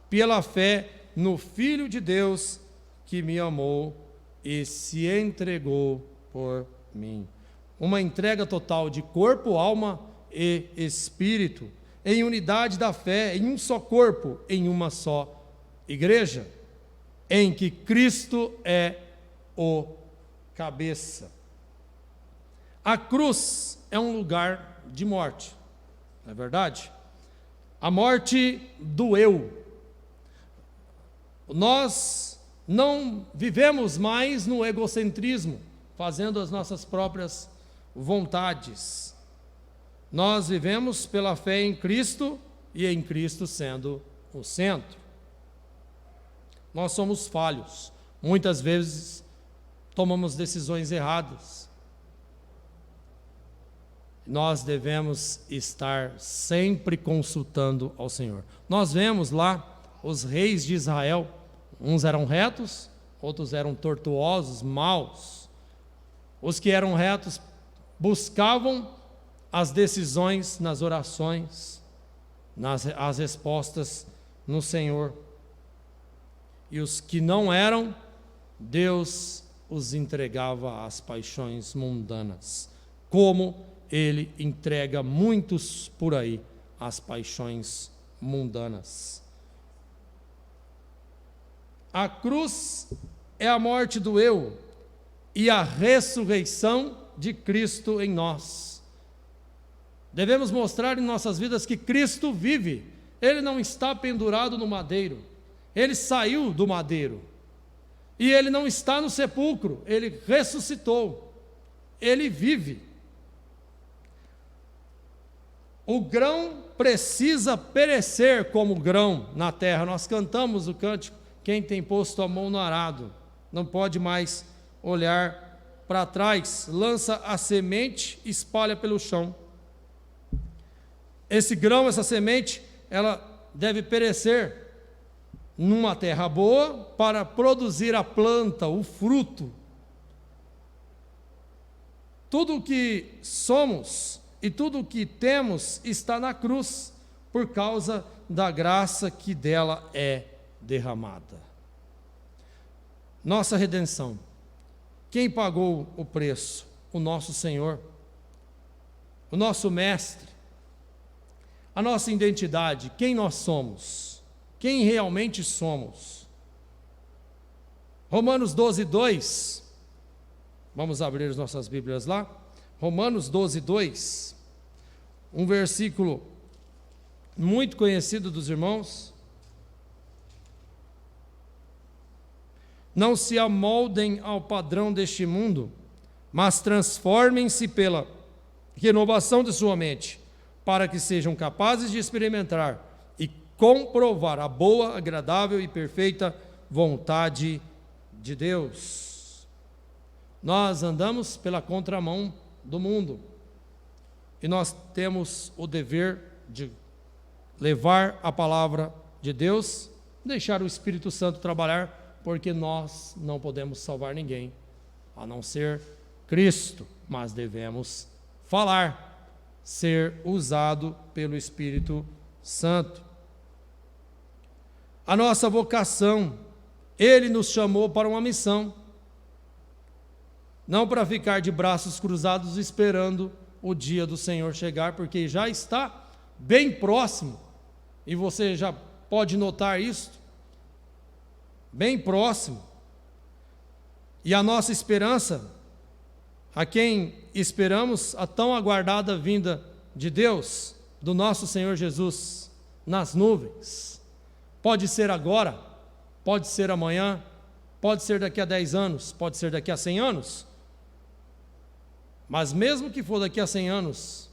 pela fé no Filho de Deus que me amou e se entregou por mim. Uma entrega total de corpo, alma e espírito, em unidade da fé, em um só corpo, em uma só igreja, em que Cristo é o cabeça. A cruz é um lugar de morte, não é verdade? A morte do eu. Nós não vivemos mais no egocentrismo, fazendo as nossas próprias vontades. Nós vivemos pela fé em Cristo e em Cristo sendo o centro. Nós somos falhos. Muitas vezes tomamos decisões erradas. Nós devemos estar sempre consultando ao Senhor. Nós vemos lá os reis de Israel, uns eram retos, outros eram tortuosos, maus. Os que eram retos buscavam as decisões nas orações, as respostas no Senhor. E os que não eram, Deus os entregava às paixões mundanas, como Ele entrega muitos por aí às paixões mundanas. A cruz é a morte do eu e a ressurreição de Cristo em nós. Devemos mostrar em nossas vidas que Cristo vive. Ele não está pendurado no madeiro. Ele saiu do madeiro. E ele não está no sepulcro, ele ressuscitou, ele vive. O grão precisa perecer como grão na terra. Nós cantamos o cântico, quem tem posto a mão no arado, não pode mais olhar para trás, lança a semente, espalha pelo chão. Esse grão, essa semente, ela deve perecer numa terra boa para produzir a planta, o fruto. Tudo o que somos e tudo o que temos está na cruz, por causa da graça que dela é derramada. Nossa redenção. Quem pagou o preço? O nosso Senhor, o nosso Mestre. A nossa identidade, quem nós somos, quem realmente somos. Romanos 12:2, vamos abrir as nossas Bíblias lá. Romanos 12:2, um versículo muito conhecido dos irmãos. Não se amoldem ao padrão deste mundo, mas transformem-se pela renovação de sua mente, para que sejam capazes de experimentar e comprovar a boa, agradável e perfeita vontade de Deus. Nós andamos pela contramão do mundo, e nós temos o dever de levar a palavra de Deus, deixar o Espírito Santo trabalhar, porque nós não podemos salvar ninguém, a não ser Cristo, mas devemos falar, ser usado pelo Espírito Santo. A nossa vocação, Ele nos chamou para uma missão, não para ficar de braços cruzados esperando o dia do Senhor chegar, porque já está bem próximo, e você já pode notar isso, bem próximo. E a nossa esperança, a quem esperamos, a tão aguardada vinda de Deus, do nosso Senhor Jesus, nas nuvens. Pode ser agora, pode ser amanhã, pode ser daqui a 10 anos, pode ser daqui a 100 anos. Mas mesmo que for daqui a 100 anos,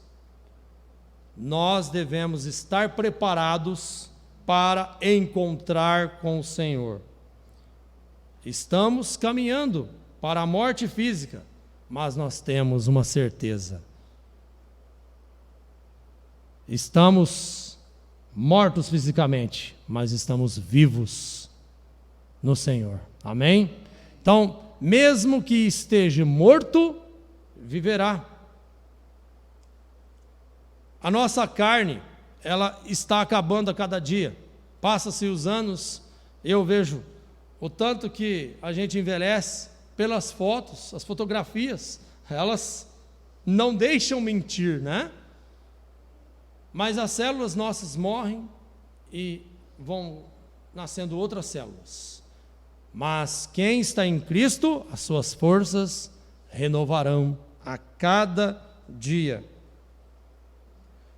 nós devemos estar preparados para encontrar com o Senhor. Estamos caminhando para a morte física, mas nós temos uma certeza. Estamos mortos fisicamente, mas estamos vivos no Senhor. Amém? Então, mesmo que esteja morto, viverá. A nossa carne, ela está acabando a cada dia. Passa-se os anos, eu vejo o tanto que a gente envelhece pelas fotos, as fotografias, elas não deixam mentir, né? Mas as células nossas morrem e vão nascendo outras células. Mas quem está em Cristo, as suas forças renovarão a cada dia.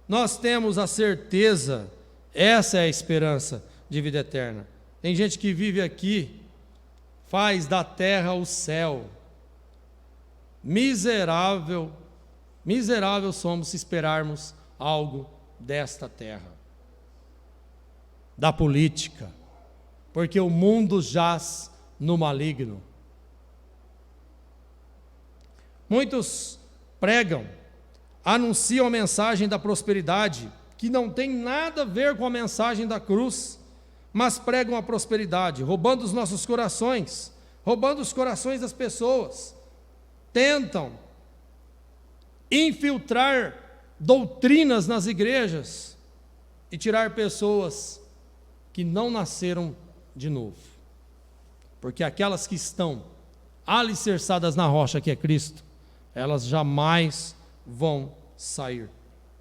Nós temos a certeza, essa é a esperança de vida eterna. Tem gente que vive aqui, faz da terra o céu. Miserável somos se esperarmos algo desta terra, da política, porque o mundo jaz no maligno. Muitos pregam, anunciam a mensagem da prosperidade, que não tem nada a ver com a mensagem da cruz, mas pregam a prosperidade, roubando os nossos corações, roubando os corações das pessoas. Tentam infiltrar doutrinas nas igrejas e tirar pessoas que não nasceram de novo. Porque aquelas que estão alicerçadas na rocha que é Cristo, elas jamais vão sair.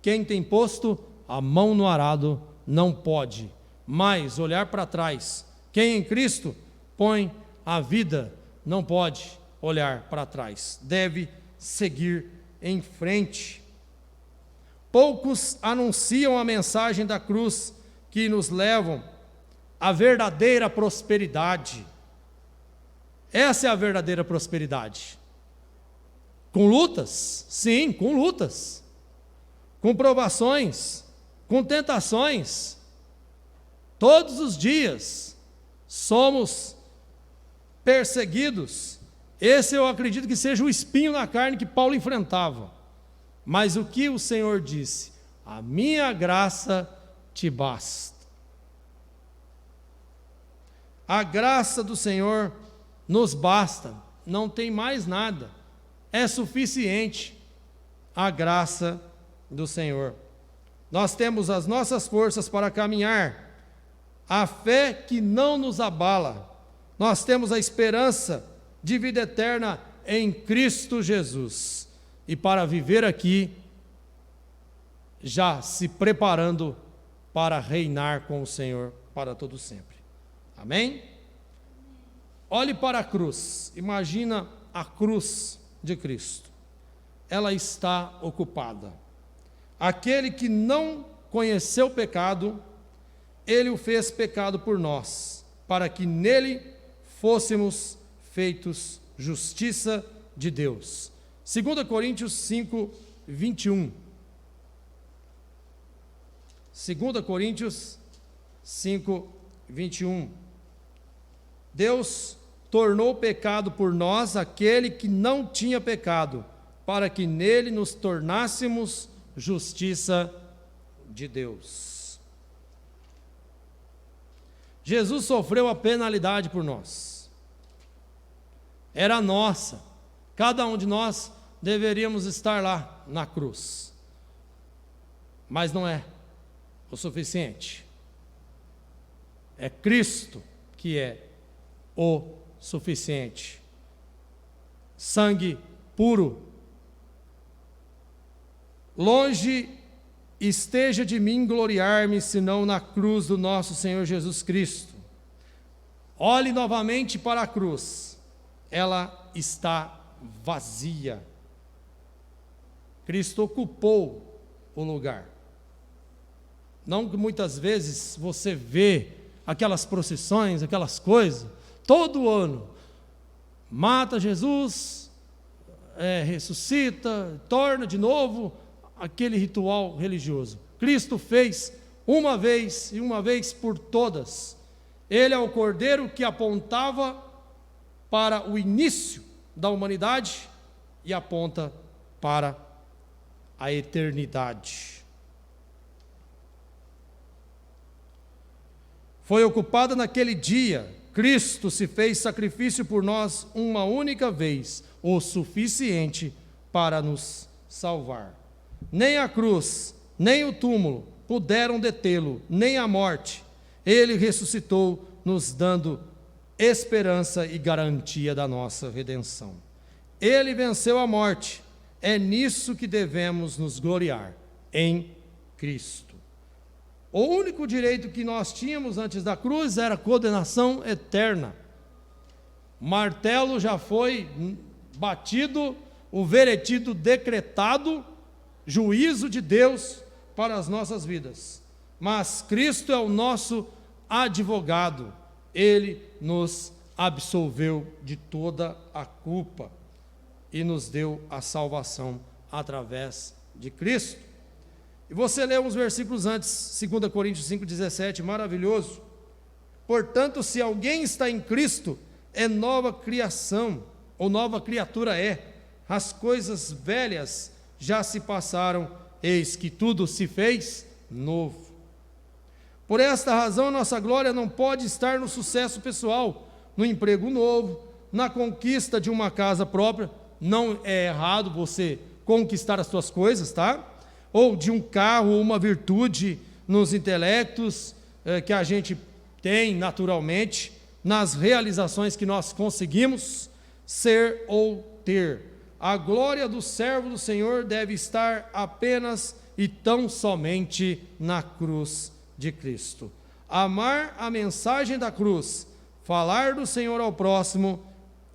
Quem tem posto a mão no arado não pode mais olhar para trás. Quem em Cristo põe a vida não pode olhar para trás, deve seguir em frente. Poucos anunciam a mensagem da cruz que nos levam à verdadeira prosperidade. Essa é a verdadeira prosperidade. Com lutas? Sim, com lutas. Com provações, com tentações. Todos os dias somos perseguidos. Esse eu acredito que seja o espinho na carne que Paulo enfrentava. Mas o que o Senhor disse? A minha graça te basta. A graça do Senhor nos basta, não tem mais nada. É suficiente a graça do Senhor. Nós temos as nossas forças para caminhar, a fé que não nos abala. Nós temos a esperança de vida eterna em Cristo Jesus. E para viver aqui, já se preparando para reinar com o Senhor para todo sempre. Amém? Olhe para a cruz. Imagina a cruz de Cristo. Ela está ocupada. Aquele que não conheceu o pecado, ele o fez pecado por nós, para que nele fôssemos feitos justiça de Deus. 2 Coríntios 5, 21. 2 Coríntios 5, 21. Deus tornou pecado por nós aquele que não tinha pecado, para que nele nos tornássemos justiça de Deus. Jesus sofreu a penalidade por nós. Era nossa. Cada um de nós deveríamos estar lá na cruz. Mas não é o suficiente. É Cristo que é o suficiente. Sangue puro. Longe esteja de mim gloriar-me, senão na cruz do nosso Senhor Jesus Cristo. Olhe novamente para a cruz. Ela está vazia. Cristo ocupou o lugar. Não que muitas vezes você vê aquelas procissões, aquelas coisas, todo ano, mata Jesus, ressuscita, torna de novo aquele ritual religioso. Cristo fez uma vez e uma vez por todas. Ele é o Cordeiro que apontava para o início da humanidade e aponta para a eternidade. Foi ocupada naquele dia. Cristo se fez sacrifício por nós uma única vez, o suficiente para nos salvar. Nem a cruz, nem o túmulo puderam detê-lo, nem a morte. Ele ressuscitou, nos dando esperança e garantia da nossa redenção. Ele venceu a morte. É nisso que devemos nos gloriar, em Cristo. O único direito que nós tínhamos antes da cruz era a condenação eterna. O martelo já foi batido, o veredito decretado, juízo de Deus para as nossas vidas. Mas Cristo é o nosso advogado. Ele nos absolveu de toda a culpa e nos deu a salvação através de Cristo. E você lê uns versículos antes, 2 Coríntios 5,17, maravilhoso. Portanto, se alguém está em Cristo, é nova criação, ou nova criatura é. As coisas velhas já se passaram, eis que tudo se fez novo. Por esta razão, nossa glória não pode estar no sucesso pessoal, no emprego novo, na conquista de uma casa própria. Não é errado você conquistar as suas coisas, tá? Ou de um carro, ou uma virtude nos intelectos que a gente tem naturalmente, nas realizações que nós conseguimos ser ou ter. A glória do servo do Senhor deve estar apenas e tão somente na cruz de Cristo. Amar a mensagem da cruz, falar do Senhor ao próximo,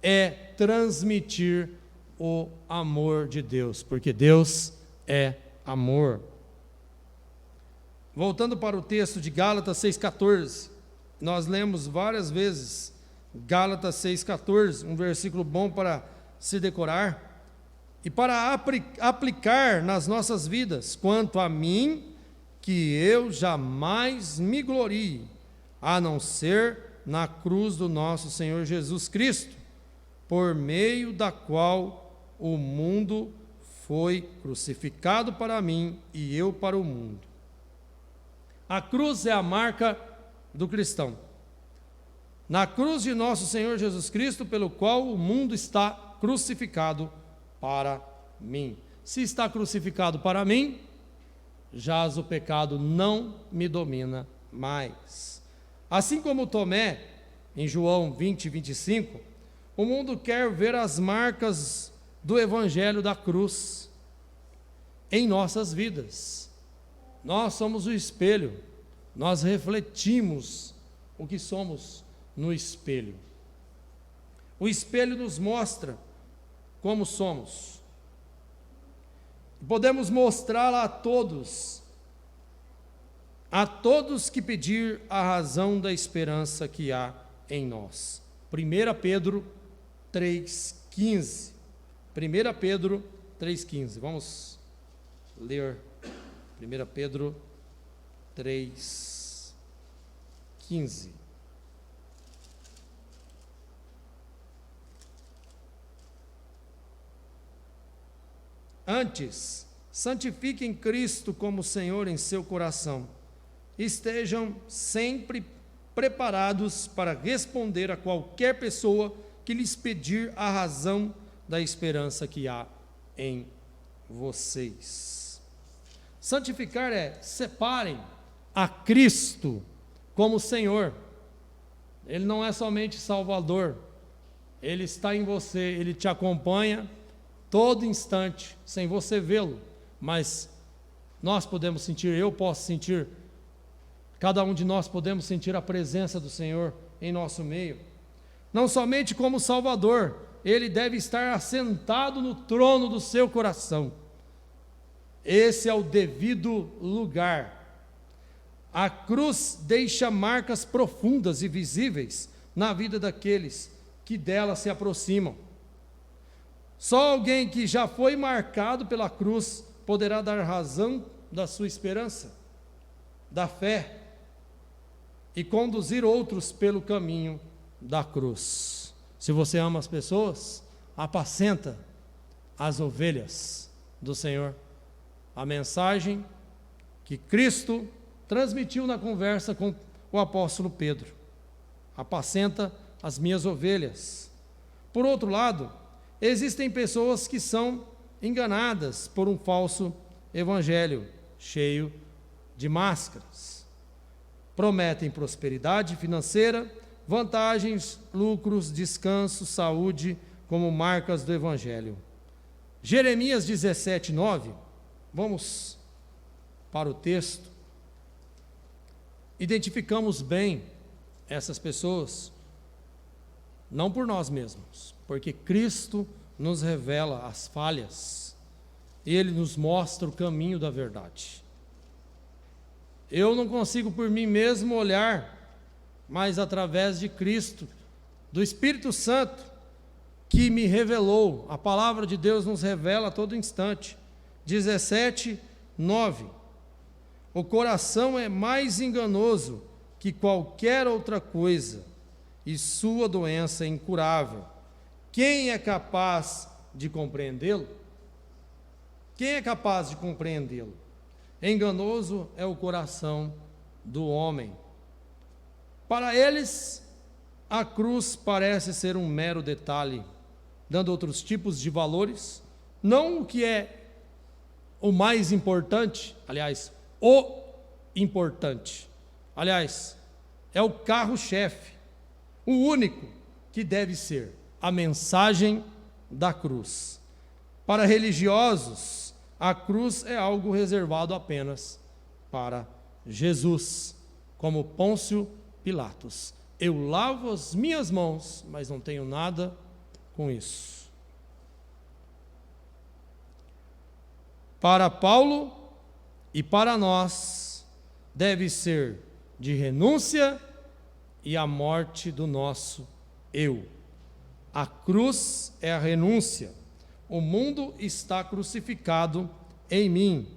é transmitir o amor de Deus, porque Deus é amor. Voltando para o texto de Gálatas 6,14, nós lemos várias vezes Gálatas 6,14, um versículo bom para se decorar e para aplicar nas nossas vidas. Quanto a mim, que eu jamais me glorie, a não ser na cruz do nosso Senhor Jesus Cristo, por meio da qual o mundo foi crucificado para mim e eu para o mundo. A cruz é a marca do cristão. Na cruz de nosso Senhor Jesus Cristo, pelo qual o mundo está crucificado para mim. Se está crucificado para mim, jaz o pecado não me domina mais. Assim como Tomé, em João 20, 25, o mundo quer ver as marcas do Evangelho da cruz em nossas vidas. Nós somos o espelho, nós refletimos o que somos no espelho. O espelho nos mostra como somos. Podemos mostrá-la a todos que pedir a razão da esperança que há em nós. 1 Pedro 3,15. 1 Pedro 3,15. Vamos ler 1 Pedro 3,15. Antes, santifiquem Cristo como Senhor em seu coração. Estejam sempre preparados para responder a qualquer pessoa que lhes pedir a razão da esperança que há em vocês. Santificar é separem a Cristo como Senhor. Ele não é somente Salvador, Ele está em você, Ele te acompanha todo instante, sem você vê-lo, mas nós podemos sentir, eu posso sentir, cada um de nós podemos sentir a presença do Senhor em nosso meio. Não somente como Salvador, Ele deve estar assentado no trono do seu coração. Esse é o devido lugar. A cruz deixa marcas profundas e visíveis na vida daqueles que dela se aproximam. Só alguém que já foi marcado pela cruz poderá dar razão da sua esperança, da fé, e conduzir outros pelo caminho da cruz. Se você ama as pessoas, apacenta as ovelhas do Senhor. A mensagem que Cristo transmitiu na conversa com o apóstolo Pedro: apacenta as minhas ovelhas. Por outro lado, existem pessoas que são enganadas por um falso evangelho cheio de máscaras. Prometem prosperidade financeira, vantagens, lucros, descanso, saúde como marcas do evangelho. Jeremias 17, 9, vamos para o texto. Identificamos bem essas pessoas, não por nós mesmos, porque Cristo nos revela as falhas, Ele nos mostra o caminho da verdade. Eu não consigo por mim mesmo olhar, mas através de Cristo, do Espírito Santo, que me revelou. A palavra de Deus nos revela a todo instante. 17, 9. O coração é mais enganoso que qualquer outra coisa, e sua doença é incurável. Quem é capaz de compreendê-lo? Quem é capaz de compreendê-lo? Enganoso é o coração do homem. Para eles, a cruz parece ser um mero detalhe, dando outros tipos de valores, não o que é o mais importante, aliás, o importante. Aliás, é o carro-chefe, o único que deve ser a mensagem da cruz. Para religiosos, a cruz é algo reservado apenas para Jesus, como Pôncio Pilatos. Eu lavo as minhas mãos, mas não tenho nada com isso. Para Paulo e para nós, deve ser de renúncia e a morte do nosso eu. A cruz é a renúncia. O mundo está crucificado em mim.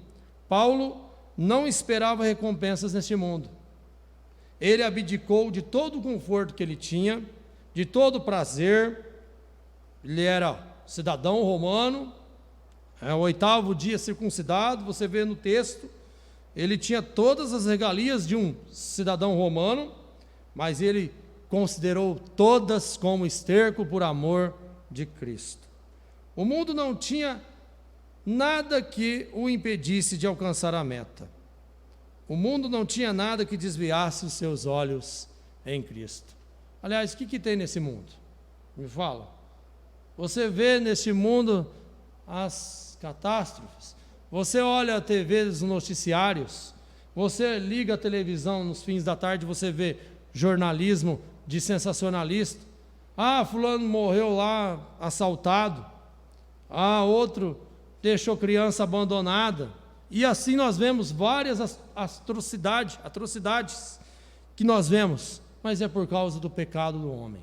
Paulo não esperava recompensas neste mundo. Ele abdicou de todo o conforto que ele tinha, de todo o prazer. Ele era cidadão romano, o 8º dia circuncidado, você vê no texto, ele tinha todas as regalias de um cidadão romano, mas ele considerou todas como esterco por amor de Cristo. O mundo não tinha nada que o impedisse de alcançar a meta. O mundo não tinha nada que desviasse os seus olhos em Cristo. Aliás, o que tem nesse mundo? Me fala. Você vê neste mundo as catástrofes. Você olha a TV, os noticiários. Você liga a televisão nos fins da tarde, você vê jornalismo de sensacionalista. Ah, fulano morreu lá assaltado. Ah, outro deixou criança abandonada. E assim nós vemos várias atrocidades que nós vemos, mas é por causa do pecado do homem.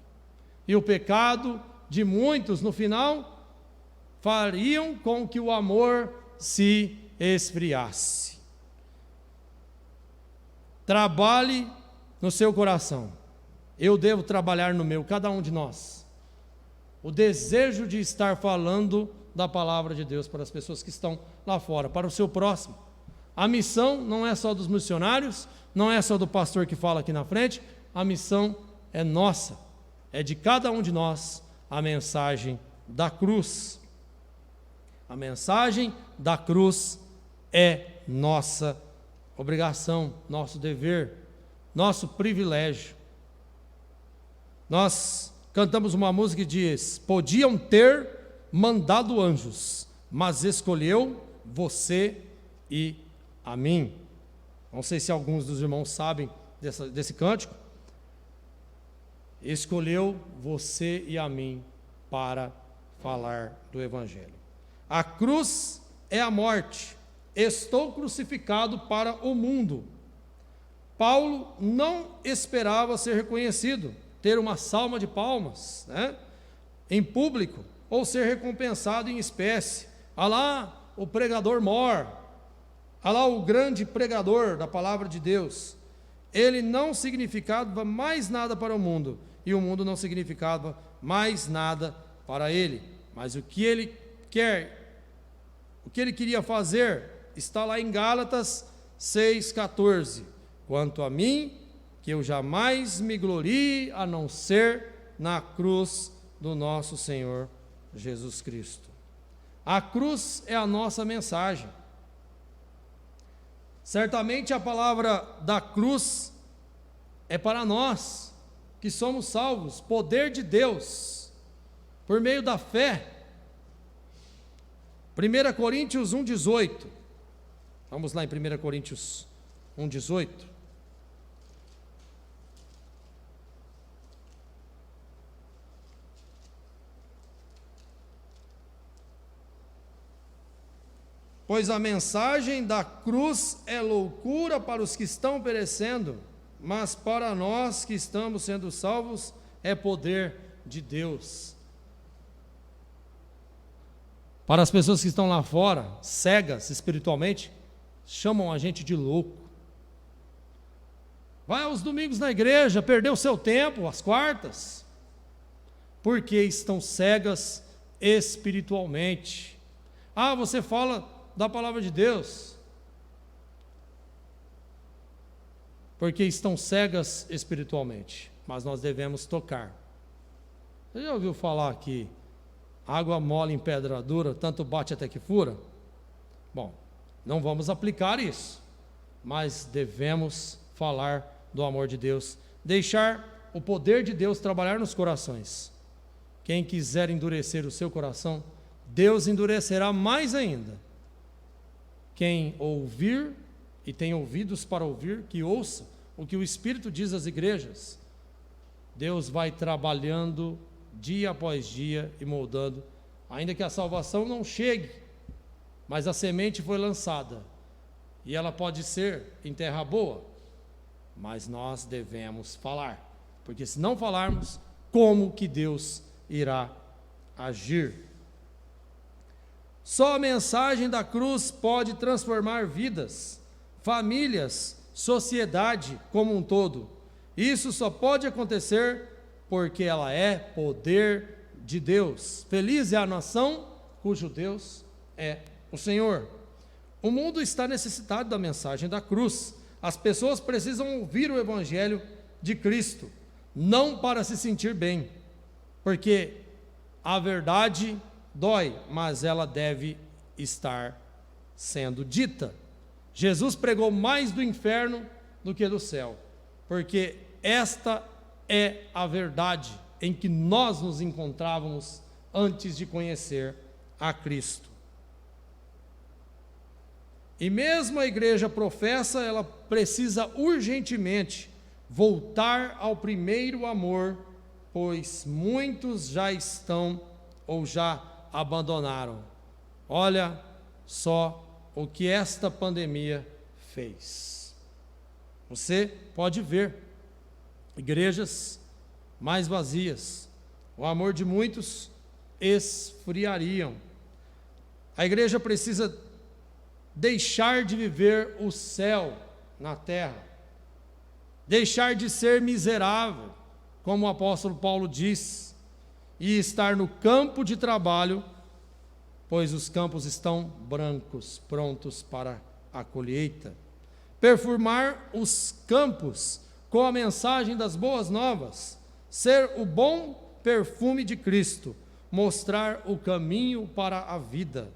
E o pecado de muitos, no final, fariam com que o amor se esfriasse. Trabalhe no seu coração. Eu devo trabalhar no meu, cada um de nós. O desejo de estar falando da palavra de Deus para as pessoas que estão lá fora, para o seu próximo. A missão não é só dos missionários, não é só do pastor que fala aqui na frente, a missão é nossa, é de cada um de nós, a mensagem da cruz. A mensagem da cruz é nossa obrigação, nosso dever, nosso privilégio. Nós cantamos uma música que diz: podiam ter mandado anjos, mas escolheu você e a mim. Não sei se alguns dos irmãos sabem desse cântico. Escolheu você e a mim para falar do Evangelho. A cruz é a morte. Estou crucificado para o mundo. Paulo não esperava ser reconhecido, ter uma salva de palmas, em público, ou ser recompensado em espécie. Alá o pregador mor, alá o grande pregador da palavra de Deus. Ele não significava mais nada para o mundo, e o mundo não significava mais nada para ele. Mas o que ele queria fazer, está lá em Gálatas 6,14. Quanto a mim, que eu jamais me glorie a não ser na cruz do nosso Senhor Jesus Cristo. A cruz é a nossa mensagem. Certamente a palavra da cruz é para nós que somos salvos, poder de Deus, por meio da fé. 1 Coríntios 1,18. Vamos lá em 1 Coríntios 1,18. Pois a mensagem da cruz é loucura para os que estão perecendo, mas para nós que estamos sendo salvos é poder de Deus. Para as pessoas que estão lá fora, cegas espiritualmente, chamam a gente de louco. Vai aos domingos na igreja, perdeu o seu tempo, às quartas, porque estão cegas espiritualmente. Ah, você fala da palavra de Deus, porque estão cegas espiritualmente, mas nós devemos tocar. Você já ouviu falar que água mole em pedra dura, tanto bate até que fura? Bom, não vamos aplicar isso, mas devemos falar do amor de Deus, deixar o poder de Deus trabalhar nos corações. Quem quiser endurecer o seu coração, Deus endurecerá mais ainda. Quem ouvir e tem ouvidos para ouvir, que ouça o que o Espírito diz às igrejas. Deus vai trabalhando dia após dia e moldando, ainda que a salvação não chegue, mas a semente foi lançada, e ela pode ser em terra boa, mas nós devemos falar, porque se não falarmos, como que Deus irá agir. Só a mensagem da cruz pode transformar vidas, famílias, sociedade como um todo. Isso só pode acontecer porque ela é poder de Deus. Feliz é a nação cujo Deus é o Senhor. O mundo está necessitado da mensagem da cruz. As pessoas precisam ouvir o Evangelho de Cristo, não para se sentir bem, porque a verdade dói, mas ela deve estar sendo dita. Jesus pregou mais do inferno do que do céu, porque esta é a verdade em que nós nos encontrávamos antes de conhecer a Cristo. E mesmo a igreja professa, ela precisa urgentemente voltar ao primeiro amor, pois muitos já estão ou já abandonaram. Olha só o que esta pandemia fez. Você pode ver igrejas mais vazias, o amor de muitos esfriariam. A igreja precisa deixar de viver o céu na terra, deixar de ser miserável, como o apóstolo Paulo diz, e estar no campo de trabalho, pois os campos estão brancos, prontos para a colheita. Perfumar os campos com a mensagem das boas novas, ser o bom perfume de Cristo, mostrar o caminho para a vida,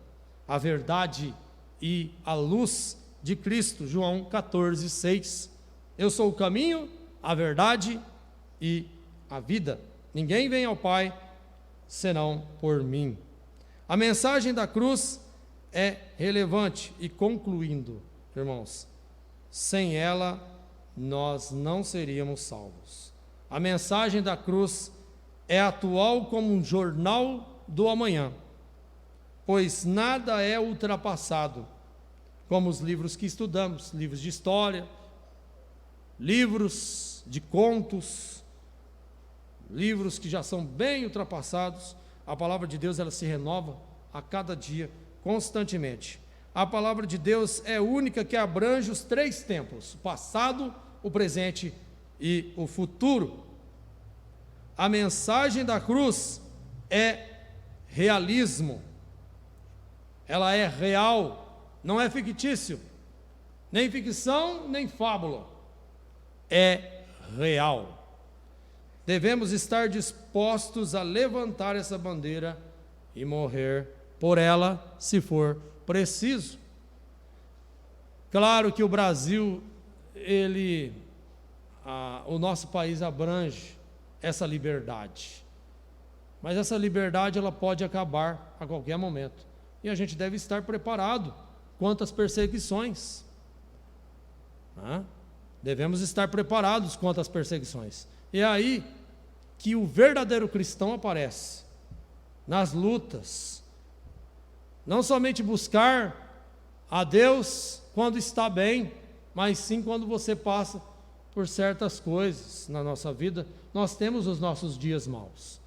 a verdade e a luz de Cristo. João 14:6. Eu sou o caminho, a verdade e a vida. Ninguém vem ao Pai senão por mim. A mensagem da cruz é relevante e, concluindo, irmãos, sem ela nós não seríamos salvos. A mensagem da cruz é atual como um jornal do amanhã, pois nada é ultrapassado, como os livros que estudamos, livros de história, livros de contos, livros que já são bem ultrapassados. A palavra de Deus, ela se renova a cada dia, constantemente. A palavra de Deus é única, que abrange os 3 tempos: o passado, o presente e o futuro. A mensagem da cruz é realismo. Ela é real, não é fictício, nem ficção, nem fábula. É real. Devemos estar dispostos a levantar essa bandeira e morrer por ela, se for preciso. Claro que o Brasil, o nosso país abrange essa liberdade, mas essa liberdade ela pode acabar a qualquer momento, e a gente deve estar preparado quanto às perseguições. Devemos estar preparados quanto às perseguições. E é aí que o verdadeiro cristão aparece, nas lutas. Não somente buscar a Deus quando está bem, mas sim quando você passa por certas coisas na nossa vida. Nós temos os nossos dias maus,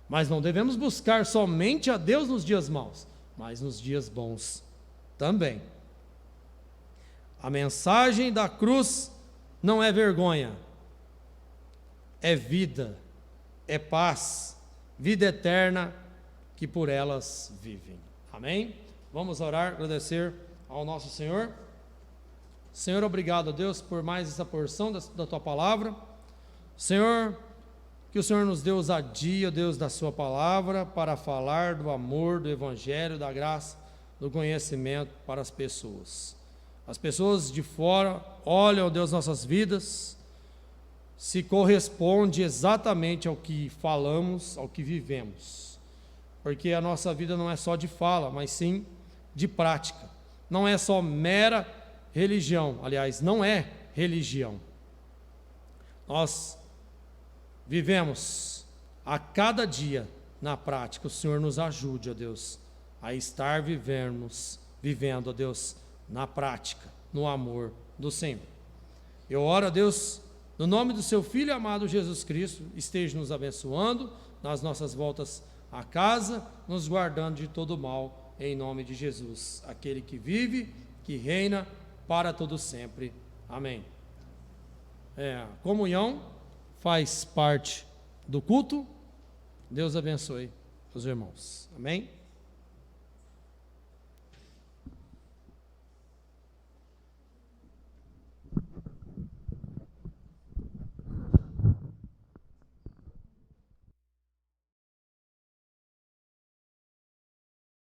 mas não devemos buscar somente a Deus nos dias maus, mas nos dias bons também. A mensagem da cruz não é vergonha, é vida, é paz, vida eterna que por elas vivem. Amém? Vamos orar, agradecer ao nosso Senhor. Senhor, obrigado, Deus, por mais essa porção da Tua palavra. Senhor, que o Senhor nos dê ousadia, Deus, da Sua palavra, para falar do amor, do Evangelho, da graça, do conhecimento para as pessoas. As pessoas de fora olham, Deus, nossas vidas, se corresponde exatamente ao que falamos, ao que vivemos. Porque a nossa vida não é só de fala, mas sim de prática. Não é só mera religião, aliás, não é religião. Nós vivemos a cada dia na prática. O Senhor nos ajude, ó Deus, a estar vivendo, ó Deus, na prática, no amor do Senhor. Eu oro, ó Deus, no nome do seu Filho amado Jesus Cristo, esteja nos abençoando nas nossas voltas a casa, nos guardando de todo mal, em nome de Jesus, aquele que vive, que reina para todo sempre. Amém. A comunhão faz parte do culto. Deus abençoe os irmãos. Amém.